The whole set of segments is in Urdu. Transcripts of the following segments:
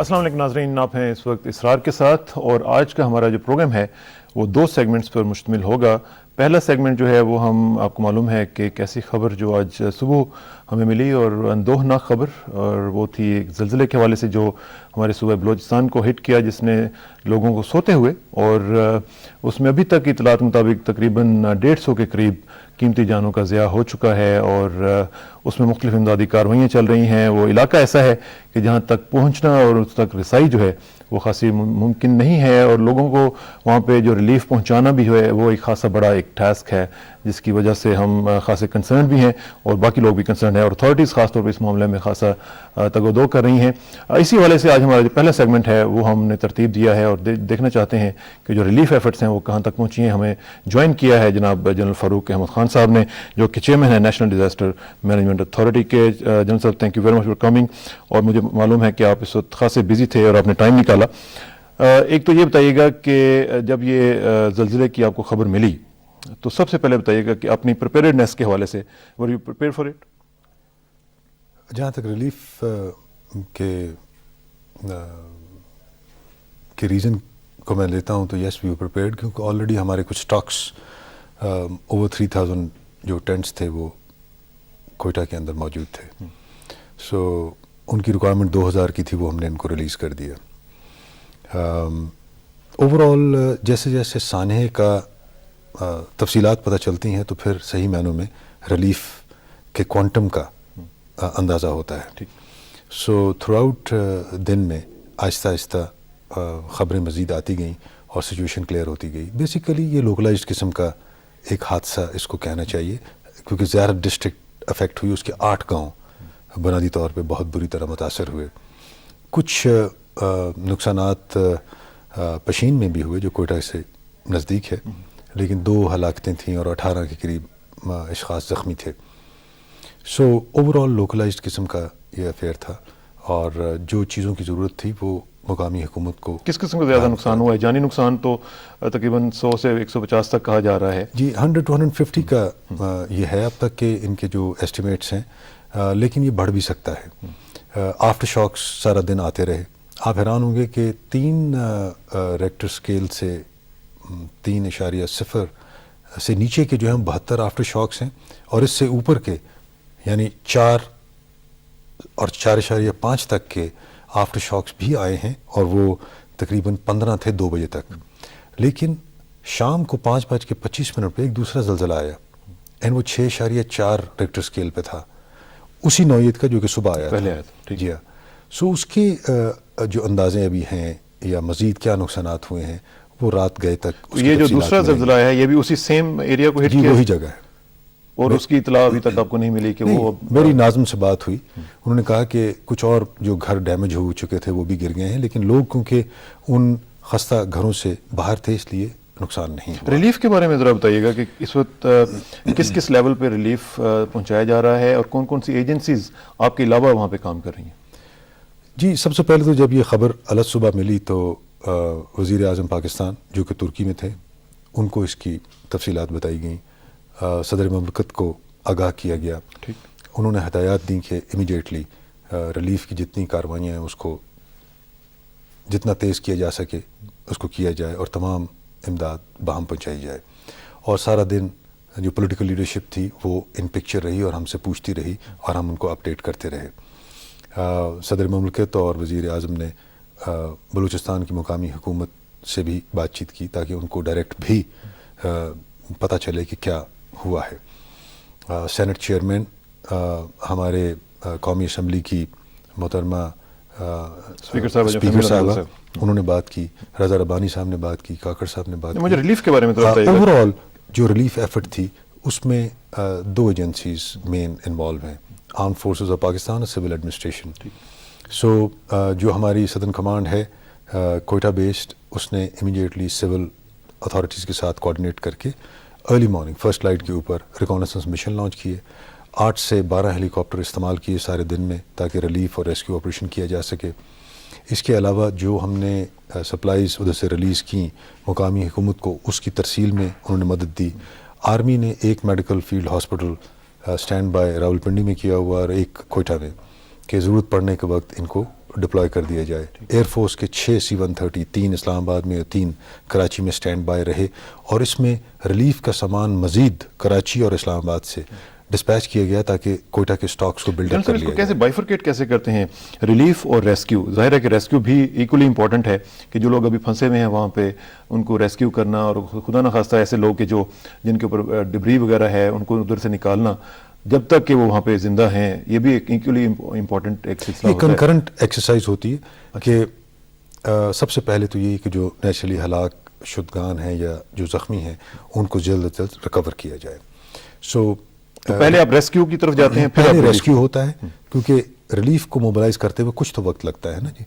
السلام علیکم ناظرین، آپ ہیں اس وقت اسرار کے ساتھ، اور آج کا ہمارا جو پروگرام ہے وہ 2 سیگمنٹس پر مشتمل ہوگا۔ پہلا سیگمنٹ جو ہے وہ ہم آپ کو معلوم ہے کہ ایک ایسی خبر جو آج صبح ہمیں ملی اور اندوہناک خبر، اور وہ تھی ایک زلزلے کے حوالے سے جو ہمارے صوبہ بلوچستان کو ہٹ کیا، جس نے لوگوں کو سوتے ہوئے، اور اس میں ابھی تک اطلاعات مطابق تقریباً 150 کے قریب قیمتی جانوں کا ضیاع ہو چکا ہے، اور اس میں مختلف امدادی کارروائیاں چل رہی ہیں۔ وہ علاقہ ایسا ہے کہ جہاں تک پہنچنا اور اس تک رسائی جو ہے وہ خاصی ممکن نہیں ہے، اور لوگوں کو وہاں پہ جو ریلیف پہنچانا بھی ہے وہ ایک خاصا بڑا ایک ٹاسک ہے، جس کی وجہ سے ہم خاصے کنسرن بھی ہیں اور باقی لوگ بھی کنسرن ہیں، اور اتھارٹیز خاص طور پہ اس معاملے میں خاصا تگ و دو کر رہی ہیں۔ اسی حوالے سے آج ہمارا جو پہلا سیگمنٹ ہے وہ ہم نے ترتیب دیا ہے اور دیکھنا چاہتے ہیں کہ جو ریلیف ایفرٹس ہیں وہ کہاں تک پہنچی ہیں۔ ہمیں جوائن کیا ہے جناب جنرل فاروق احمد خان صاحب نے، جو کہ چیئرمین ہیں نیشنل ڈیزاسٹر مینجمنٹ اتھارٹی کے۔ جنرل صاحب thank you very much for coming, اور مجھے معلوم ہے کہ آپ اس وقت خاصے بزی تھے اور آپ نے ٹائم نکالا۔ ایک تو یہ بتائیے گا کہ جب یہ زلزلے کی آپ کو خبر ملی تو سب سے پہلے بتائیے گا کہ اپنی پریپیئرڈنیس کے حوالے سے were you prepare for it? جہاں تک ریلیف کے ریزن کو میں لیتا ہوں تو یس وی آر پریپیئرڈ، کیونکہ آلریڈی ہمارے کچھ اسٹاکس اوور 3000 جو ٹینٹس تھے وہ کوئٹہ کے اندر موجود تھے، سو ان کی ریکوائرمنٹ 2000 کی تھی، وہ ہم نے ان کو ریلیز کر دیا۔ اوور آل جیسے جیسے سانحے کا تفصیلات پتہ چلتی ہیں تو پھر صحیح معنوں میں ریلیف کے کوانٹم کا اندازہ ہوتا ہے۔ سو تھرو آؤٹ دن میں آہستہ آہستہ خبریں مزید آتی گئیں اور سچویشن کلیئر ہوتی گئی۔ بیسیکلی یہ لوکلائزڈ قسم کا ایک حادثہ اس کو کہنا چاہیے، کیونکہ زیارت ڈسٹرکٹ افیکٹ ہوئی، اس کے 8 گاؤں بنیادی طور پہ بہت بری طرح متاثر ہوئے۔ کچھ نقصانات پشین میں بھی ہوئے جو کوئٹہ سے نزدیک ہے، لیکن 2 ہلاکتیں تھیں اور 18 کے قریب اشخاص زخمی تھے۔ سو اوور آل لوکلائزڈ قسم کا یہ افیئر تھا، اور جو چیزوں کی ضرورت تھی وہ مقامی حکومت کو۔ کس قسم کا زیادہ نقصان ہوا ہے؟ جانی نقصان تو تقریباً 100 سے 150 تک کہا جا رہا ہے۔ جی 100 to 150 کا یہ ہے اب تک کہ ان کے جو ایسٹیمیٹس ہیں، لیکن یہ بڑھ بھی سکتا ہے۔ آفٹر شاکس سارا دن آتے رہے۔ آپ حیران ہوں گے کہ 3 ریکٹر اسکیل سے 3.0 سے نیچے کے جو ہیں 72 آفٹر شاکس ہیں، اور اس سے اوپر کے یعنی 4 اور 4.5 تک کے آفٹر شاکس بھی آئے ہیں، اور وہ تقریباً 15 تھے 2 بجے تک۔ لیکن شام کو 5:25 پہ ایک دوسرا زلزلہ آیا، اینڈ وہ 6.4 ریکٹر اسکیل پہ تھا، اسی نوعیت کا جو کہ صبح آیا تھا۔ جی ہاں، سو اس کے جو اندازے ابھی ہیں یا مزید کیا نقصانات ہوئے ہیں وہ رات گئے تک۔ یہ جو دوسرا زلزلہ ہے یہ بھی اسی سیم ایریا کو ہٹ کیا؟ وہی جگہ ہے، اور اس کی اطلاع ابھی تک آپ کو نہیں ملی کہ وہ؟ میری ناظم سے بات ہوئی، انہوں نے کہا کہ کچھ اور جو گھر ڈیمیج ہو چکے تھے وہ بھی گر گئے ہیں، لیکن لوگ کیونکہ ان خستہ گھروں سے باہر تھے اس لیے نقصان نہیں ہوا۔ ریلیف کے بارے میں ذرا بتائیے گا کہ اس وقت کس کس لیول پہ ریلیف پہنچایا جا رہا ہے، اور کون کون سی ایجنسیز آپ کے علاوہ وہاں پہ کام کر رہی ہیں؟ جی سب سے پہلے تو جب یہ خبر الگ صبح ملی تو وزیر اعظم پاکستان جو کہ ترکی میں تھے ان کو اس کی تفصیلات بتائی گئیں، صدر مملکت کو آگاہ کیا گیا، انہوں نے ہدایات دیں کہ امیڈیٹلی ریلیف کی جتنی کاروائیاں ہیں اس کو جتنا تیز کیا جا سکے اس کو کیا جائے، اور تمام امداد باہم پہنچائی جائے۔ اور سارا دن جو پولیٹیکل لیڈرشپ تھی وہ ان پکچر رہی اور ہم سے پوچھتی رہی اور ہم ان کو اپڈیٹ کرتے رہے۔ صدر مملکت اور وزیر اعظم نے بلوچستان کی مقامی حکومت سے بھی بات چیت کی تاکہ ان کو ڈائریکٹ بھی پتہ چلے کہ کیا ہوا ہے۔ سینٹ چیئرمین ہمارے قومی اسمبلی کی محترمہ اسپیکر صاحبہ انہوں نے بات کی، رضا ربانی صاحب نے بات کی، کاکڑ صاحب نے بات کی۔ مجھے ریلیف کے بارے میں اوور آل جو ریلیف ایفرٹ تھی اس میں 2 ایجنسیز مین انوالو ہیں، آرم فورسز آف پاکستان اور سول ایڈمنسٹریشن۔ سو جو ہماری سدرن کمانڈ ہے کوئٹہ بیسڈ، اس نے امیڈیٹلی سول اتھارٹیز کے ساتھ کوآرڈینیٹ کر کے ارلی مارننگ فرسٹ لائٹ کے اوپر ریکانیسنس مشن لانچ کیے، 8 سے 12 ہیلی کاپٹر استعمال کیے سارے دن میں تاکہ ریلیف اور ریسکیو آپریشن کیا جا سکے۔ اس کے علاوہ جو ہم نے سپلائیز ادھر سے ریلیز کی مقامی حکومت کو، اس کی ترسیل میں انہوں نے مدد دی۔ آرمی نے ایک medical field hospital stand by Rawalpindi میں کیا ہوا اور ایک کوئٹہ میں، کہ ضرورت پڑنے کے وقت ان کو ڈپلوائے کر دیا جائے. ایئر فورس کے 6 C-130 3 اسلام آباد میں اور 3 کراچی میں اسٹینڈ بائی رہے, اور اس میں ریلیف کا سامان مزید کراچی اور اسلام آباد سے ڈسپیچ کیا گیا تاکہ کوئٹہ کے سٹاکس کو بلڈ اپ کر لیا جائے. کیسے بائیفرکیٹ کیسے کرتے ہیں ریلیف اور ریسکیو؟ ظاہر ہے کہ ریسکیو بھی ایکولی امپورٹنٹ ہے کہ جو لوگ ابھی پھنسے ہوئے ہیں وہاں پہ ان کو ریسکیو کرنا, اور خدا نخواستہ ایسے لوگ کہ جو جن کے اوپر ڈبری وغیرہ ہے ان کو ادھر سے نکالنا جب تک کہ وہ وہاں پہ زندہ ہیں, یہ بھی ایک ایکولی امپورٹنٹ ایک سلسلہ ہوتا ہے. یہ کنکرنٹ ایکسرسائز ہوتی ہے کہ سب سے پہلے تو یہ کہ جو نیچرلی ہلاک شدگان ہیں یا جو زخمی ہیں ان کو جلد از جلد ریکور کیا جائے. سو تو پہلے آپ ریسکیو کی طرف جاتے ہیں, پھر پہلے ریسکیو ہوتا ہے, کیونکہ ریلیف کو موبلائز کرتے ہوئے کچھ تو وقت لگتا ہے نا جی,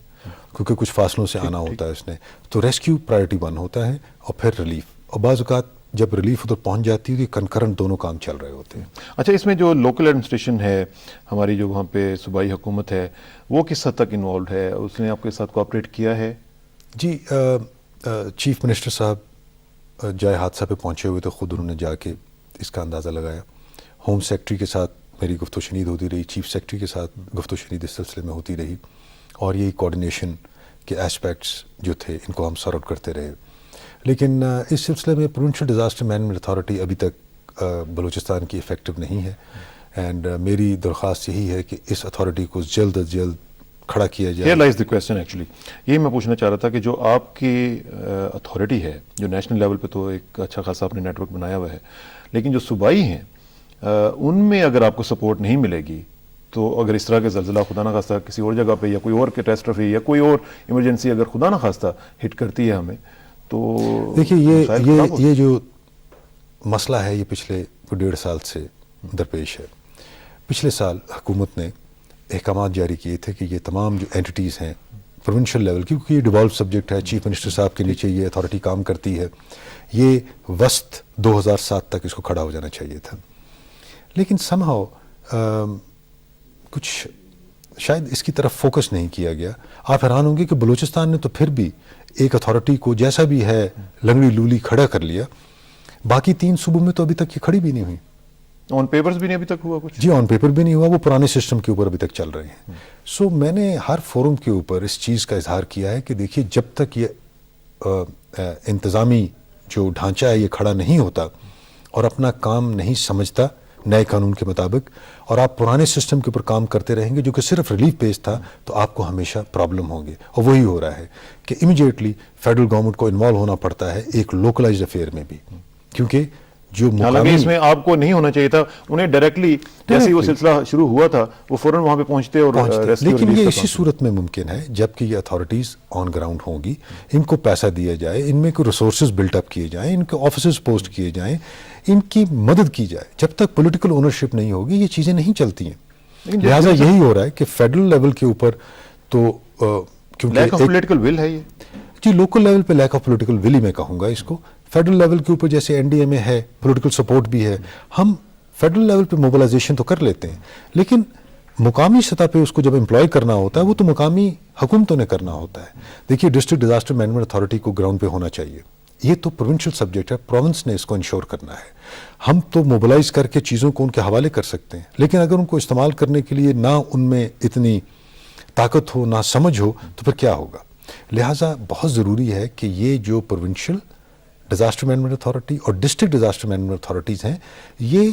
کیونکہ کچھ فاصلوں سے آنا ہوتا ہے اس نے. تو ریسکیو پرائرٹی 1 ہوتا ہے, اور پھر ریلیف. اور بعض اوقات جب ریلیف ادھر پہنچ جاتی ہے تو کنکرنٹ دونوں کام چل رہے ہوتے ہیں. اچھا, اس میں جو لوکل ایڈمنسٹریشن ہے ہماری, جو وہاں پہ صوبائی حکومت ہے, وہ کس حد تک انوالوڈ ہے؟ اس نے آپ کے ساتھ کوآپریٹ کیا ہے؟ جی, چیف منسٹر صاحب جائے حادثہ پہ پہنچے ہوئے تو خود انہوں نے جا کے اس کا اندازہ لگایا. ہوم سیکرٹری کے ساتھ میری گفت و شنید ہوتی رہی, چیف سیکرٹری کے ساتھ گفت و شنید اس سلسلے میں ہوتی رہی, اور یہی کوآرڈینیشن کے ایسپیکٹس جو تھے ان کو ہم سارٹ آؤٹ کرتے رہے. لیکن اس سلسلے میں پروونشل ڈیزاسٹر مینجمنٹ اتھارٹی ابھی تک بلوچستان کی افیکٹو نہیں ہے, اینڈ میری درخواست یہی ہے کہ اس اتھارٹی کو جلد از جلد کھڑا کیا جائے. Here lies the question actually. یہی میں پوچھنا چاہ رہا تھا کہ جو آپ کی اتھارٹی ہے, جو نیشنل لیول پہ تو ایک اچھا خاصا آپ نے نیٹ ورک بنایا ہوا ہے, لیکن جو صوبائی ہیں ان میں اگر آپ کو سپورٹ نہیں ملے گی تو اگر اس طرح کے زلزلہ خدا نہ خواستہ کسی اور جگہ پہ یا کوئی اور کیٹاسٹرافی یا کوئی اور ایمرجنسی اگر خدا نہ خواستہ ہٹ کرتی ہے ہمیں, تو دیکھیے یہ جو مسئلہ ہے یہ پچھلے 1.5 سال سے درپیش ہے. پچھلے سال حکومت نے احکامات جاری کیے تھے کہ یہ تمام جو اینٹیز ہیں پروونشل لیول کی, کیونکہ یہ ڈیوالو سبجیکٹ ہے, چیف منسٹر صاحب کے نیچے یہ اتھارٹی کام کرتی ہے, یہ وسط 2007 تک اس کو کھڑا ہو جانا چاہیے تھا. لیکن somehow کچھ شاید اس کی طرف فوکس نہیں کیا گیا. آپ حیران ہوں گے کہ بلوچستان نے تو پھر بھی ایک اتھارٹی کو جیسا بھی ہے لنگڑی لولی کھڑا کر لیا, باقی 3 صوبوں میں تو ابھی تک یہ کھڑی بھی نہیں ہوئی. آن پیپرز بھی نہیں ابھی تک ہوا کچھ؟ جی, آن پیپر بھی نہیں ہوا, وہ پرانے سسٹم کے اوپر ابھی تک چل رہے ہیں. سو میں نے ہر فورم کے اوپر اس چیز کا اظہار کیا ہے کہ دیکھیے جب تک یہ انتظامی جو ڈھانچہ ہے یہ کھڑا نہیں ہوتا اور اپنا کام نہیں سمجھتا نئے قانون کے مطابق, اور آپ پرانے سسٹم کے اوپر کام کرتے رہیں گے جو کہ صرف ریلیف بیس تھا, تو آپ کو ہمیشہ پرابلم ہوں گے. اور وہی ہو رہا ہے کہ امیڈیٹلی فیڈرل گورنمنٹ کو انوالو ہونا پڑتا ہے ایک لوکلائزڈ افیئر میں بھی, کیونکہ جو حالانکہ اس میں آپ کو نہیں ہونا چاہیے تھا, انہیں ڈائریکٹلی جیسے وہ سلسلہ شروع ہوا تھا وہ فوراً وہاں پہ پہنچتے اور لیکن یہ اسی صورت میں ممکن ہے جب کہ یہ اتھارٹیز آن گراؤنڈ ہوں گی, ان کو پیسہ دیا جائے, ان میں کوئی ریسورسز بلٹ اپ کیے جائیں, ان کے آفیسز پوسٹ کیے جائیں, ان کی مدد کی جائے. جب تک پولیٹیکل اونرشپ نہیں ہوگی یہ چیزیں نہیں چلتی ہیں. لہٰذا یہی ہو رہا ہے کہ فیڈرل لیول کے اوپر تو کیونکہ لیک آف پولیٹیکل ول ہے یہ, جی لوکل لیول پہ لیک آف پولیٹیکل ول ہی میں کہوں گا اس کو. فیڈرل لیول کے اوپر جیسے این ڈی اے میں ہے, پولیٹیکل سپورٹ بھی ہے, ہم فیڈرل لیول پہ موبلائزیشن تو کر لیتے ہیں, لیکن مقامی سطح پہ اس کو جب امپلائی کرنا ہوتا ہے وہ تو مقامی حکومتوں نے کرنا ہوتا ہے. دیکھیے ڈسٹرکٹ ڈیزاسٹر مینجمنٹ اتھارٹی کو گراؤنڈ پہ ہونا چاہیے, یہ تو پروونشل سبجیکٹ ہے, پروونس نے اس کو انشور کرنا ہے. ہم تو موبلائز کر کے چیزوں کو ان کے حوالے کر سکتے ہیں, لیکن اگر ان کو استعمال کرنے کے لیے نہ ان میں اتنی طاقت ہو نہ سمجھ ہو تو پھر کیا ہوگا. لہٰذا بہت ضروری ہے کہ یہ جو پروونشل ڈیزاسٹر مینجمنٹ اتھارٹی اور ڈسٹرکٹ ڈیزاسٹر مینجمنٹ اتھارٹیز ہیں, یہ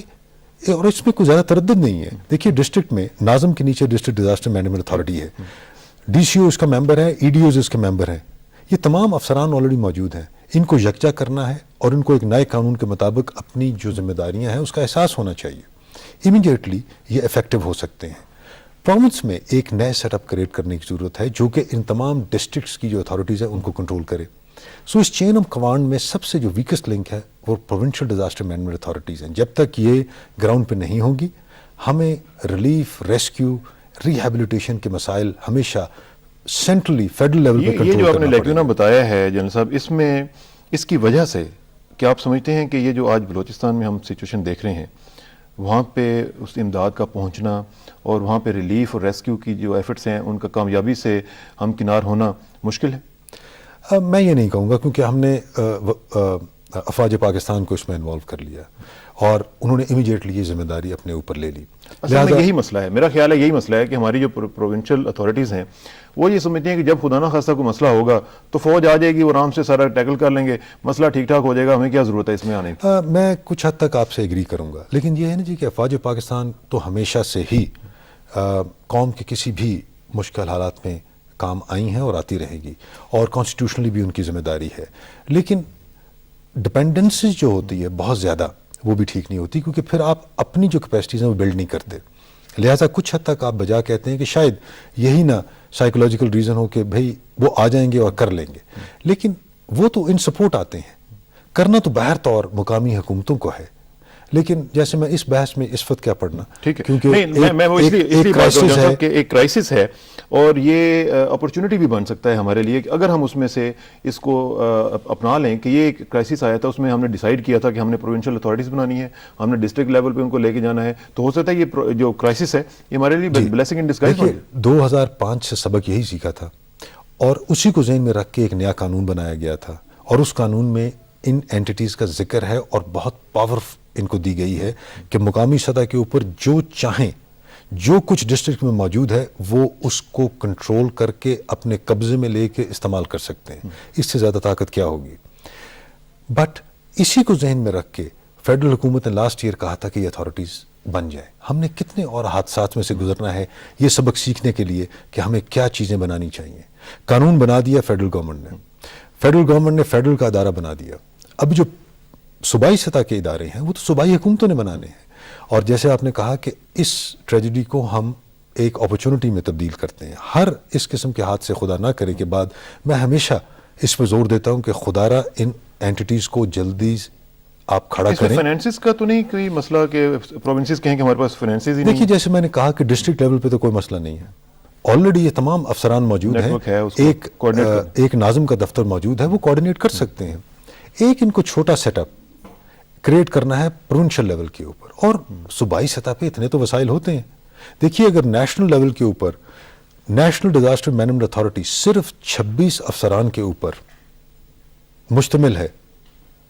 اور اس میں کوئی زیادہ تردد نہیں ہے. دیکھیے ڈسٹرکٹ میں ناظم کے نیچے ڈسٹرکٹ ڈیزاسٹر مینجمنٹ اتھارٹی ہے, ڈی سی او اس کا ممبر ہے, ای ڈی اوز اس کے ممبر ہیں, یہ تمام افسران آلریڈی موجود ہیں. ان کو یکجا کرنا ہے اور ان کو ایک نئے قانون کے مطابق اپنی جو ذمہ داریاں ہیں اس کا احساس ہونا چاہیے. امیڈیٹلی یہ افیکٹو ہو سکتے ہیں. پروونس میں ایک نئے سیٹ اپ کریٹ کرنے کی ضرورت ہے جو کہ ان تمام ڈسٹرکٹس کی جو اتھارٹیز ہیں ان کو کنٹرول کرے. سو اس چین آف کمانڈ میں سب سے جو ویکسٹ لنک ہے وہ پروونشل ڈیزاسٹر مینجمنٹ اتھارٹیز ہیں. جب تک یہ گراؤنڈ پہ نہیں ہوگی ہمیں ریلیف, ریسکیو, ریہیبلیٹیشن کے مسائل ہمیشہ سینٹرلی فیڈرل لیول پہ کنٹرول کرنا پڑے گا. یہ جو آپ نے لیکونہ بتایا ہے جنرل صاحب, اس میں اس کی وجہ سے کیا آپ سمجھتے ہیں کہ یہ جو آج بلوچستان میں ہم سچویشن دیکھ رہے ہیں وہاں پہ اس امداد کا پہنچنا اور وہاں پہ ریلیف اور ریسکیو کی جو ایفرٹس ہیں ان کا کامیابی سے ہمکنار ہونا مشکل ہے؟ میں یہ نہیں کہوں گا, کیونکہ ہم نے افواج پاکستان کو اس میں انوالو کر لیا اور انہوں نے امیڈیٹلی یہ ذمہ داری اپنے اوپر لے لی. اصل میں یہی مسئلہ ہے، میرا خیال ہے یہی مسئلہ ہے کہ ہماری جو پروونشل اتھارٹیز ہیں وہ یہ سمجھتی ہیں کہ جب خدا نہ خواستہ کوئی مسئلہ ہوگا تو فوج آ جائے گی، وہ آرام سے سارا ٹیکل کر لیں گے، مسئلہ ٹھیک ٹھاک ہو جائے گا، ہمیں کیا ضرورت ہے اس میں آنے کی. میں کچھ حد تک آپ سے ایگری کروں گا، لیکن یہ ہے نا جی کہ افواج پاکستان تو ہمیشہ سے ہی قوم کے کسی بھی مشکل حالات میں کام آئی ہیں اور آتی رہے گی، اور کانسٹیٹیوشنلی بھی ان کی ذمہ داری ہے. لیکن ڈپینڈنسز جو ہوتی ہے بہت زیادہ، وہ بھی ٹھیک نہیں ہوتی، کیونکہ پھر آپ اپنی جو کیپیسٹیز ہیں وہ بلڈ نہیں کرتے. لہٰذا کچھ حد تک آپ بجا کہتے ہیں کہ شاید یہی نہ سائیکولوجیکل ریزن ہو کہ بھئی وہ آ جائیں گے اور کر لیں گے، لیکن وہ تو ان سپورٹ آتے ہیں. کرنا تو باہر طور مقامی حکومتوں کو ہے، لیکن جیسے میں اس بحث میں اس وقت کیا پڑھنا، ٹھیک ہے، کیونکہ میں وہ اس لیے بات کر رہا ہوں کہ ایک کرائسس ہے اور یہ اپرچونٹی بھی بن سکتا ہے ہمارے لیے کہ اگر ہم اس میں سے اس کو اپنا لیں کہ یہ ایک کرائسس آیا تھا، اس میں ہم نے ڈیسائیڈ کیا تھا کہ ہم نے پروونشل اتھارٹیز بنانی ہے، ہم نے ڈسٹرکٹ لیول پہ ان کو لے کے جانا ہے، تو ہو سکتا ہے یہ جو کرائسس ہے یہ ہمارے لیے بلیسنگ ان ڈسگائز ہو. 2005 سے سبق یہی سیکھا تھا اور اسی کو ذہن میں رکھ کے ایک نیا قانون بنایا گیا تھا، اور اس قانون میں ان اینٹیٹیز کا ذکر ہے اور بہت پاور ان کو دی گئی ہے کہ مقامی سطح کے اوپر جو چاہیں، جو کچھ ڈسٹرکٹ میں موجود ہے وہ اس کو کنٹرول کر کے اپنے قبضے میں لے کے استعمال کر سکتے ہیں. اس سے زیادہ طاقت کیا ہوگی؟ بٹ اسی کو ذہن میں رکھ کے فیڈرل حکومت نے لاسٹ ایئر کہا تھا کہ یہ اتھارٹیز بن جائے. ہم نے کتنے اور حادثات میں سے گزرنا ہے یہ سبق سیکھنے کے لیے کہ ہمیں کیا چیزیں بنانی چاہیے. قانون بنا دیا فیڈرل گورنمنٹ نے فیڈرل کا ادارہ بنا دیا. اب جو صوبائی سطح کے ادارے ہیں وہ تو صوبائی حکومتوں نے بنانے ہیں، اور جیسے آپ نے کہا کہ اس ٹریجڈی کو ہم ایک اپرچونٹی میں تبدیل کرتے ہیں. ہر اس قسم کے ہاتھ سے خدا نہ کرے کے بعد میں ہمیشہ اس پہ زور دیتا ہوں کہ خدا را ان اینٹیٹیز کو جلدی آپ کھڑا کریں. فائنینسز کا تو نہیں کوئی مسئلہ کہ پروونسز کہیں کہ ہمارے پاس فائنینسز ہی نہیں؟ دیکھیے جیسے میں نے کہا کہ ڈسٹرکٹ لیول پہ تو کوئی مسئلہ نہیں ہے، آلریڈی یہ تمام افسران موجود ہیں، ایک ناظم کا دفتر موجود ہے، وہ کوآرڈینیٹ کر سکتے ہیں. ایک ان کو چھوٹا سیٹ اپ کریٹ کرنا ہے پروونشل لیول کے اوپر، اور صوبائی سطح پہ اتنے تو وسائل ہوتے ہیں. دیکھیے اگر نیشنل لیول کے اوپر نیشنل ڈیزاسٹر مینجمنٹ اتھارٹی صرف 26 افسران کے اوپر مشتمل ہے،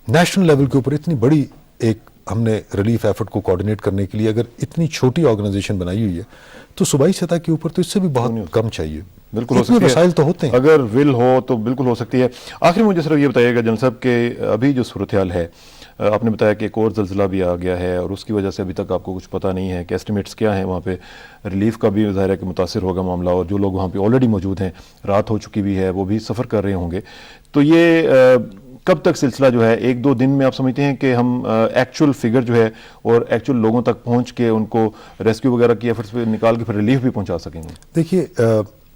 نیشنل لیول کے اوپر اتنی بڑی ایک ہم نے ریلیف ایفرٹ کو کوآرڈینیٹ کرنے کے لیے اگر اتنی چھوٹی آرگنائزیشن بنائی ہوئی ہے، تو صوبائی سطح کے اوپر تو اس سے بھی بہت کم چاہیے. بالکل ہو سکتی ہے، وسائل تو ہوتے ہیں، اگر ول ہو تو بالکل ہو سکتی ہے. آخر مجھے صرف یہ بتائیے گا جنرل صاحب کہ ابھی جو صورتحال ہے، آپ نے بتایا کہ ایک اور زلزلہ بھی آ گیا ہے اور اس کی وجہ سے ابھی تک آپ کو کچھ پتہ نہیں ہے کہ ایسٹیمیٹس کیا ہیں، وہاں پہ ریلیف کا بھی ظاہر ہے کہ متاثر ہوگا معاملہ، اور جو لوگ وہاں پہ آلریڈی موجود ہیں، رات ہو چکی بھی ہے، وہ بھی سفر کر رہے ہوں گے. تو یہ کب تک سلسلہ جو ہے، ایک دو دن میں آپ سمجھتے ہیں کہ ہم ایکچوئل فگر جو ہے اور ایکچوئل لوگوں تک پہنچ کے ان کو ریسکیو وغیرہ کی ایفرٹس پہ نکال کے پھر ریلیف بھی پہنچا سکیں گے؟ دیکھیے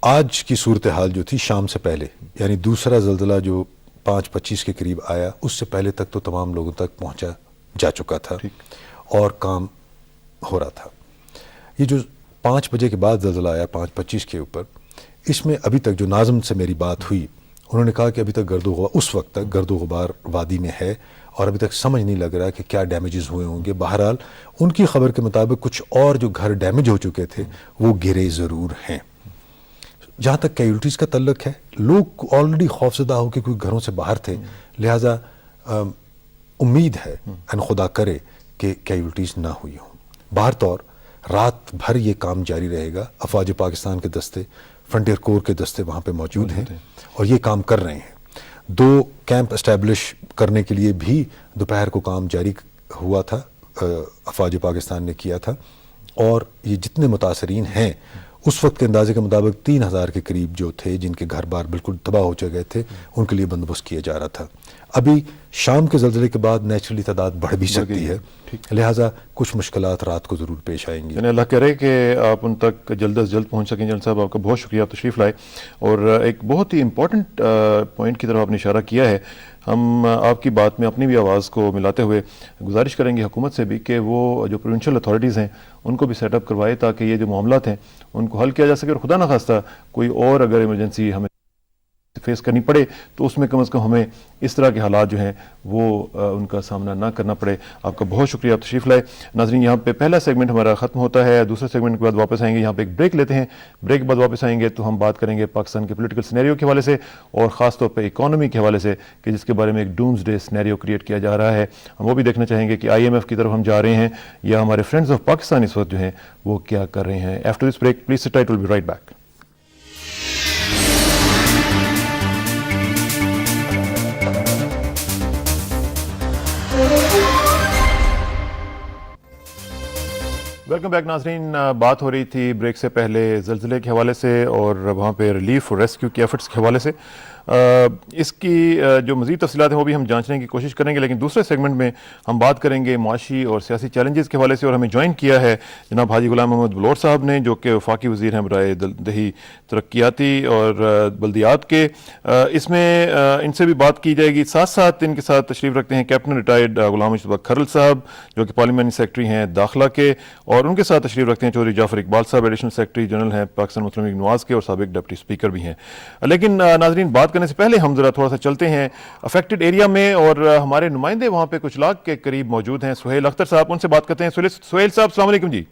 آج کی صورتحال جو تھی شام سے پہلے، یعنی دوسرا زلزلہ جو 5:25 کے قریب آیا، اس سے پہلے تک تو تمام لوگوں تک پہنچا جا چکا تھا اور کام ہو رہا تھا. یہ جو 5 بجے کے بعد زلزلہ آیا 5:25 کے اوپر، اس میں ابھی تک جو ناظم سے میری بات ہوئی، انہوں نے کہا کہ ابھی تک اس وقت تک گرد و غبار وادی میں ہے اور ابھی تک سمجھ نہیں لگ رہا کہ کیا ڈیمیجز ہوئے ہوں گے. بہرحال ان کی خبر کے مطابق کچھ اور جو گھر ڈیمیج ہو چکے تھے وہ گرے ضرور ہیں. جہاں تک کیجولٹیز کا تعلق ہے، لوگ آلریڈی خوفزدہ ہو کے کوئی گھروں سے باہر تھے، لہٰذا امید ہے ان خدا کرے کہ کیجولٹیز نہ ہوئی ہوں. باہر طور رات بھر یہ کام جاری رہے گا. افواج پاکستان کے دستے، فرنٹیئر کور کے دستے وہاں پہ موجود ہیں اور یہ کام کر رہے ہیں. 2 کیمپ اسٹیبلش کرنے کے لیے بھی دوپہر کو کام جاری ہوا تھا، افواج پاکستان نے کیا تھا، اور یہ جتنے متاثرین ہیں اس وقت کے اندازے کے مطابق 3000 کے قریب جو تھے جن کے گھر بار بالکل تباہ ہو چکے تھے، ان کے لیے بندوبست کیا جا رہا تھا. ابھی شام کے زلزلے کے بعد نیچرلی تعداد بڑھ بھی سکتی ہے، لہٰذا کچھ مشکلات رات کو ضرور پیش آئیں گی. یعنی اللہ کرے کہ آپ ان تک جلد از جلد پہنچ سکیں. جنرل صاحب آپ کا بہت شکریہ، آپ تشریف لائے اور ایک بہت ہی امپورٹنٹ پوائنٹ کی طرف آپ نے اشارہ کیا ہے. ہم آپ کی بات میں اپنی بھی آواز کو ملاتے ہوئے گزارش کریں گے حکومت سے بھی کہ وہ جو پروونشل اتھارٹیز ہیں ان کو بھی سیٹ اپ کروائے تاکہ یہ جو معاملات ہیں ان کو حل کیا جا سکے، اور خدا نہ خواستہ کوئی اور اگر ایمرجنسی ہمیں فیس کرنی پڑے تو اس میں کم از کم ہمیں اس طرح کے حالات جو ہیں وہ ان کا سامنا نہ کرنا پڑے. آپ کا بہت شکریہ, آپ تشریف لائے. ناظرین, یہاں پہ پہلا سیگمنٹ ہمارا ختم ہوتا ہے. دوسرے سیگمنٹ کے بعد واپس آئیں گے, یہاں پہ ایک بریک لیتے ہیں. بریک کے بعد واپس آئیں گے تو ہم بات کریں گے پاکستان کے پولیٹیکل سینیریو کے حوالے سے اور خاص طور پہ اکانومی کے حوالے سے کہ جس کے بارے میں ایک ڈومز ڈے سینیریو کریٹ کیا جا رہا ہے. ہم وہ بھی دیکھنا چاہیں گے کہ IMF کی طرف ہم جا رہے ہیں یا ہمارے فرینڈز آف پاکستان اس وقت جو ہیں وہ کیا کر رہے ہیں. After this break please sit tight, will be right back. Welcome back ناظرین. بات ہو رہی تھی بریک سے پہلے زلزلے کے حوالے سے اور وہاں پہ ریلیف اور ریسکیو کے ایفرٹس کے حوالے سے. اس کی جو مزید تفصیلات ہیں وہ بھی ہم جانچنے کی کوشش کریں گے, لیکن دوسرے سیگمنٹ میں ہم بات کریں گے معاشی اور سیاسی چیلنجز کے حوالے سے. اور ہمیں جوائن کیا ہے جناب حاجی غلام محمد بلور صاحب نے, جو کہ وفاقی وزیر ہیں برائے دیہی ترقیاتی اور بلدیات کے. اس میں ان سے بھی بات کی جائے گی. ساتھ ساتھ ان کے ساتھ تشریف رکھتے ہیں کیپٹن ریٹائرڈ غلام مشتبہ کھرل صاحب, جو کہ پارلیمنٹ سیکرٹری ہیں داخلہ کے, اور ان کے ساتھ تشریف رکھتے ہیں چودھری جعفر اقبال صاحب, ایڈیشنل سیکرٹری جنرل ہیں پاکستان مسلم لیگ نواز کے اور سابق ڈپٹی اسپیکر بھی ہیں. لیکن ناظرین, بات کرنے سے پہلے ہم ذرا تھوڑا سا چلتے ہیں افیکٹڈ ایریا میں, اور ہمارے نمائندے وہاں پہ کچھ لاکھ کے قریب موجود ہیں. سہیل اختر صاحب, ان سے بات کرتے ہیں. سہیل صاحب السلام علیکم. جی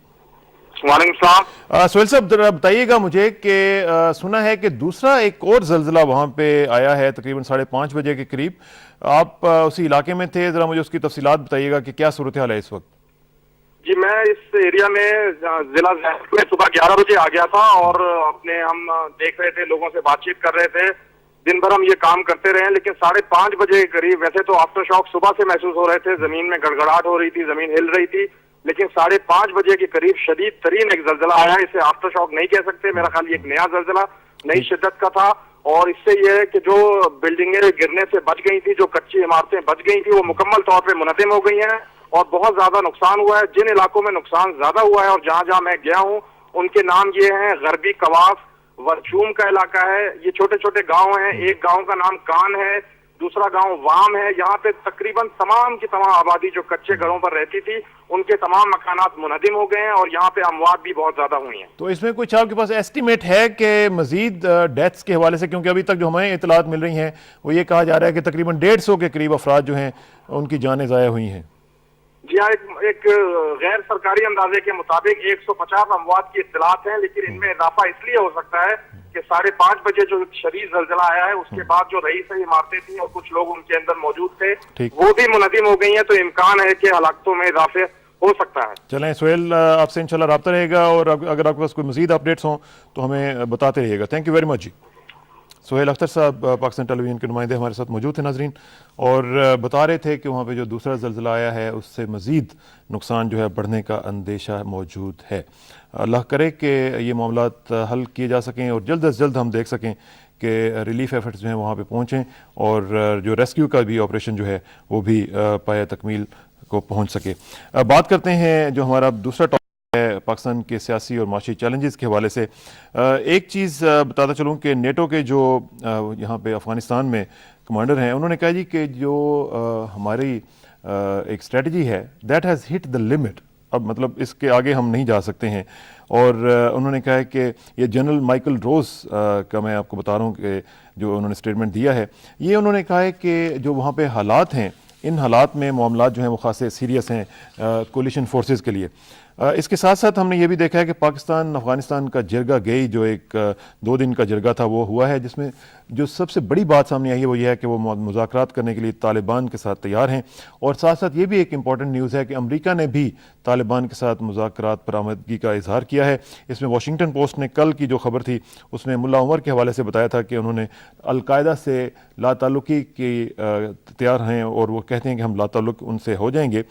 وعلیکم السلام. سہیل صاحب ذرا بتائیے گا مجھے کہ سنا ہے کہ دوسرا ایک اور زلزلہ وہاں پہ آیا ہے تقریباً 5:30 بجے کے قریب. آپ اسی علاقے میں تھے, ذرا مجھے اس کی تفصیلات بتائیے گا کہ کیا صورتحال ہے اس وقت. جی میں اس ایریا میں ضلع میں صبح 11 بجے آ گیا تھا اور اپنے ہم دیکھ رہے تھے, لوگوں سے بات چیت کر رہے تھے. دن بھر ہم یہ کام کرتے رہے, لیکن 5:30 بجے کے قریب, ویسے تو آفٹر شاک صبح سے محسوس ہو رہے تھے, زمین میں گڑگڑاہٹ ہو رہی تھی, زمین ہل رہی تھی, لیکن 5:30 بجے کے قریب شدید ترین ایک زلزلہ آیا. اسے آفٹر شاک نہیں کہہ سکتے, میرا خیال یہ ایک نیا زلزلہ نئی شدت کا تھا. اور اس سے یہ ہے کہ جو بلڈنگیں گرنے سے بچ گئی تھی, جو کچی عمارتیں بچ گئی تھی, وہ مکمل طور پہ منہدم ہو گئی ہیں اور بہت زیادہ نقصان ہوا ہے. جن علاقوں میں نقصان زیادہ ہوا ہے اور جہاں جہاں میں گیا ہوں ان کے نام یہ ہیں: غربی کواف, ورچوم کا علاقہ ہے, یہ چھوٹے چھوٹے گاؤں ہیں. ایک گاؤں کا نام کان ہے, دوسرا گاؤں وام ہے. یہاں پہ تقریباً تمام کی تمام آبادی جو کچے گھروں پر رہتی تھی, ان کے تمام مکانات منہدم ہو گئے ہیں اور یہاں پہ اموات بھی بہت زیادہ ہوئی ہیں. تو اس میں کچھ آپ کے پاس ایسٹیمیٹ ہے کہ مزید ڈیتھس کے حوالے سے, کیونکہ ابھی تک جو ہمیں اطلاعات مل رہی ہیں وہ یہ کہا جا رہا ہے کہ تقریباً 150 کے قریب افراد جو ہیں ان کی جانیں ضائع ہوئی ہیں. جی ہاں, ایک غیر سرکاری اندازے کے مطابق 150 اموات کی اطلاعات ہیں, لیکن ان میں اضافہ اس لیے ہو سکتا ہے کہ 5:30 بجے جو شدید زلزلہ آیا ہے اس کے بعد جو رہی سہی عمارتیں تھیں اور کچھ لوگ ان کے اندر موجود تھے وہ بھی منہدم ہو گئی ہیں, تو امکان ہے کہ ہلاکتوں میں اضافے ہو سکتا ہے. چلیں سہیل, آپ سے انشاءاللہ رابطہ رہے گا, اور اگر آپ کے پاس کوئی مزید اپڈیٹس ہوں تو ہمیں بتاتے رہیے گا. Thank you very much. جی سہیل اختر صاحب پاکستان ٹیلی ویژن کے نمائندے ہمارے ساتھ موجود تھے ناظرین, اور بتا رہے تھے کہ وہاں پہ جو دوسرا زلزلہ آیا ہے اس سے مزید نقصان جو ہے بڑھنے کا اندیشہ موجود ہے. اللہ کرے کہ یہ معاملات حل کیے جا سکیں اور جلد از جلد ہم دیکھ سکیں کہ ریلیف ایفرٹس جو ہیں وہاں پہ پہنچیں اور جو ریسکیو کا بھی آپریشن جو ہے وہ بھی پایہ تکمیل کو پہنچ سکے. بات کرتے ہیں جو ہمارا دوسرا ٹاپک ہے پاکستان کے سیاسی اور معاشی چیلنجز کے حوالے سے. ایک چیز بتاتا چلوں کہ نیٹو کے جو یہاں پہ افغانستان میں کمانڈر ہیں, انہوں نے کہا جی کہ جو ہماری ایک اسٹریٹجی ہے that has hit the limit, اب مطلب اس کے آگے ہم نہیں جا سکتے ہیں. اور انہوں نے کہا ہے کہ یہ جنرل مائیکل روز کا میں آپ کو بتا رہا ہوں کہ جو انہوں نے اسٹیٹمنٹ دیا ہے, یہ انہوں نے کہا ہے کہ جو وہاں پہ حالات ہیں, ان حالات میں معاملات جو ہیں وہ خاصے سیریس ہیں کولیشن فورسز کے لیے. اس کے ساتھ ساتھ ہم نے یہ بھی دیکھا ہے کہ پاکستان افغانستان کا جرگہ گئی جو ایک 2 دن کا جرگہ تھا وہ ہوا ہے, جس میں جو سب سے بڑی بات سامنے آئی ہے وہ یہ ہے کہ وہ مذاکرات کرنے کے لیے طالبان کے ساتھ تیار ہیں. اور ساتھ ساتھ یہ بھی ایک امپورٹنٹ نیوز ہے کہ امریکہ نے بھی طالبان کے ساتھ مذاکرات پر آمدگی کا اظہار کیا ہے. اس میں واشنگٹن پوسٹ نے کل کی جو خبر تھی اس میں ملا عمر کے حوالے سے بتایا تھا کہ انہوں نے القاعدہ سے لا تعلقی کی تیار ہیں اور وہ کہتے ہیں کہ ہم لا تعلق ان سے ہو جائیں گے.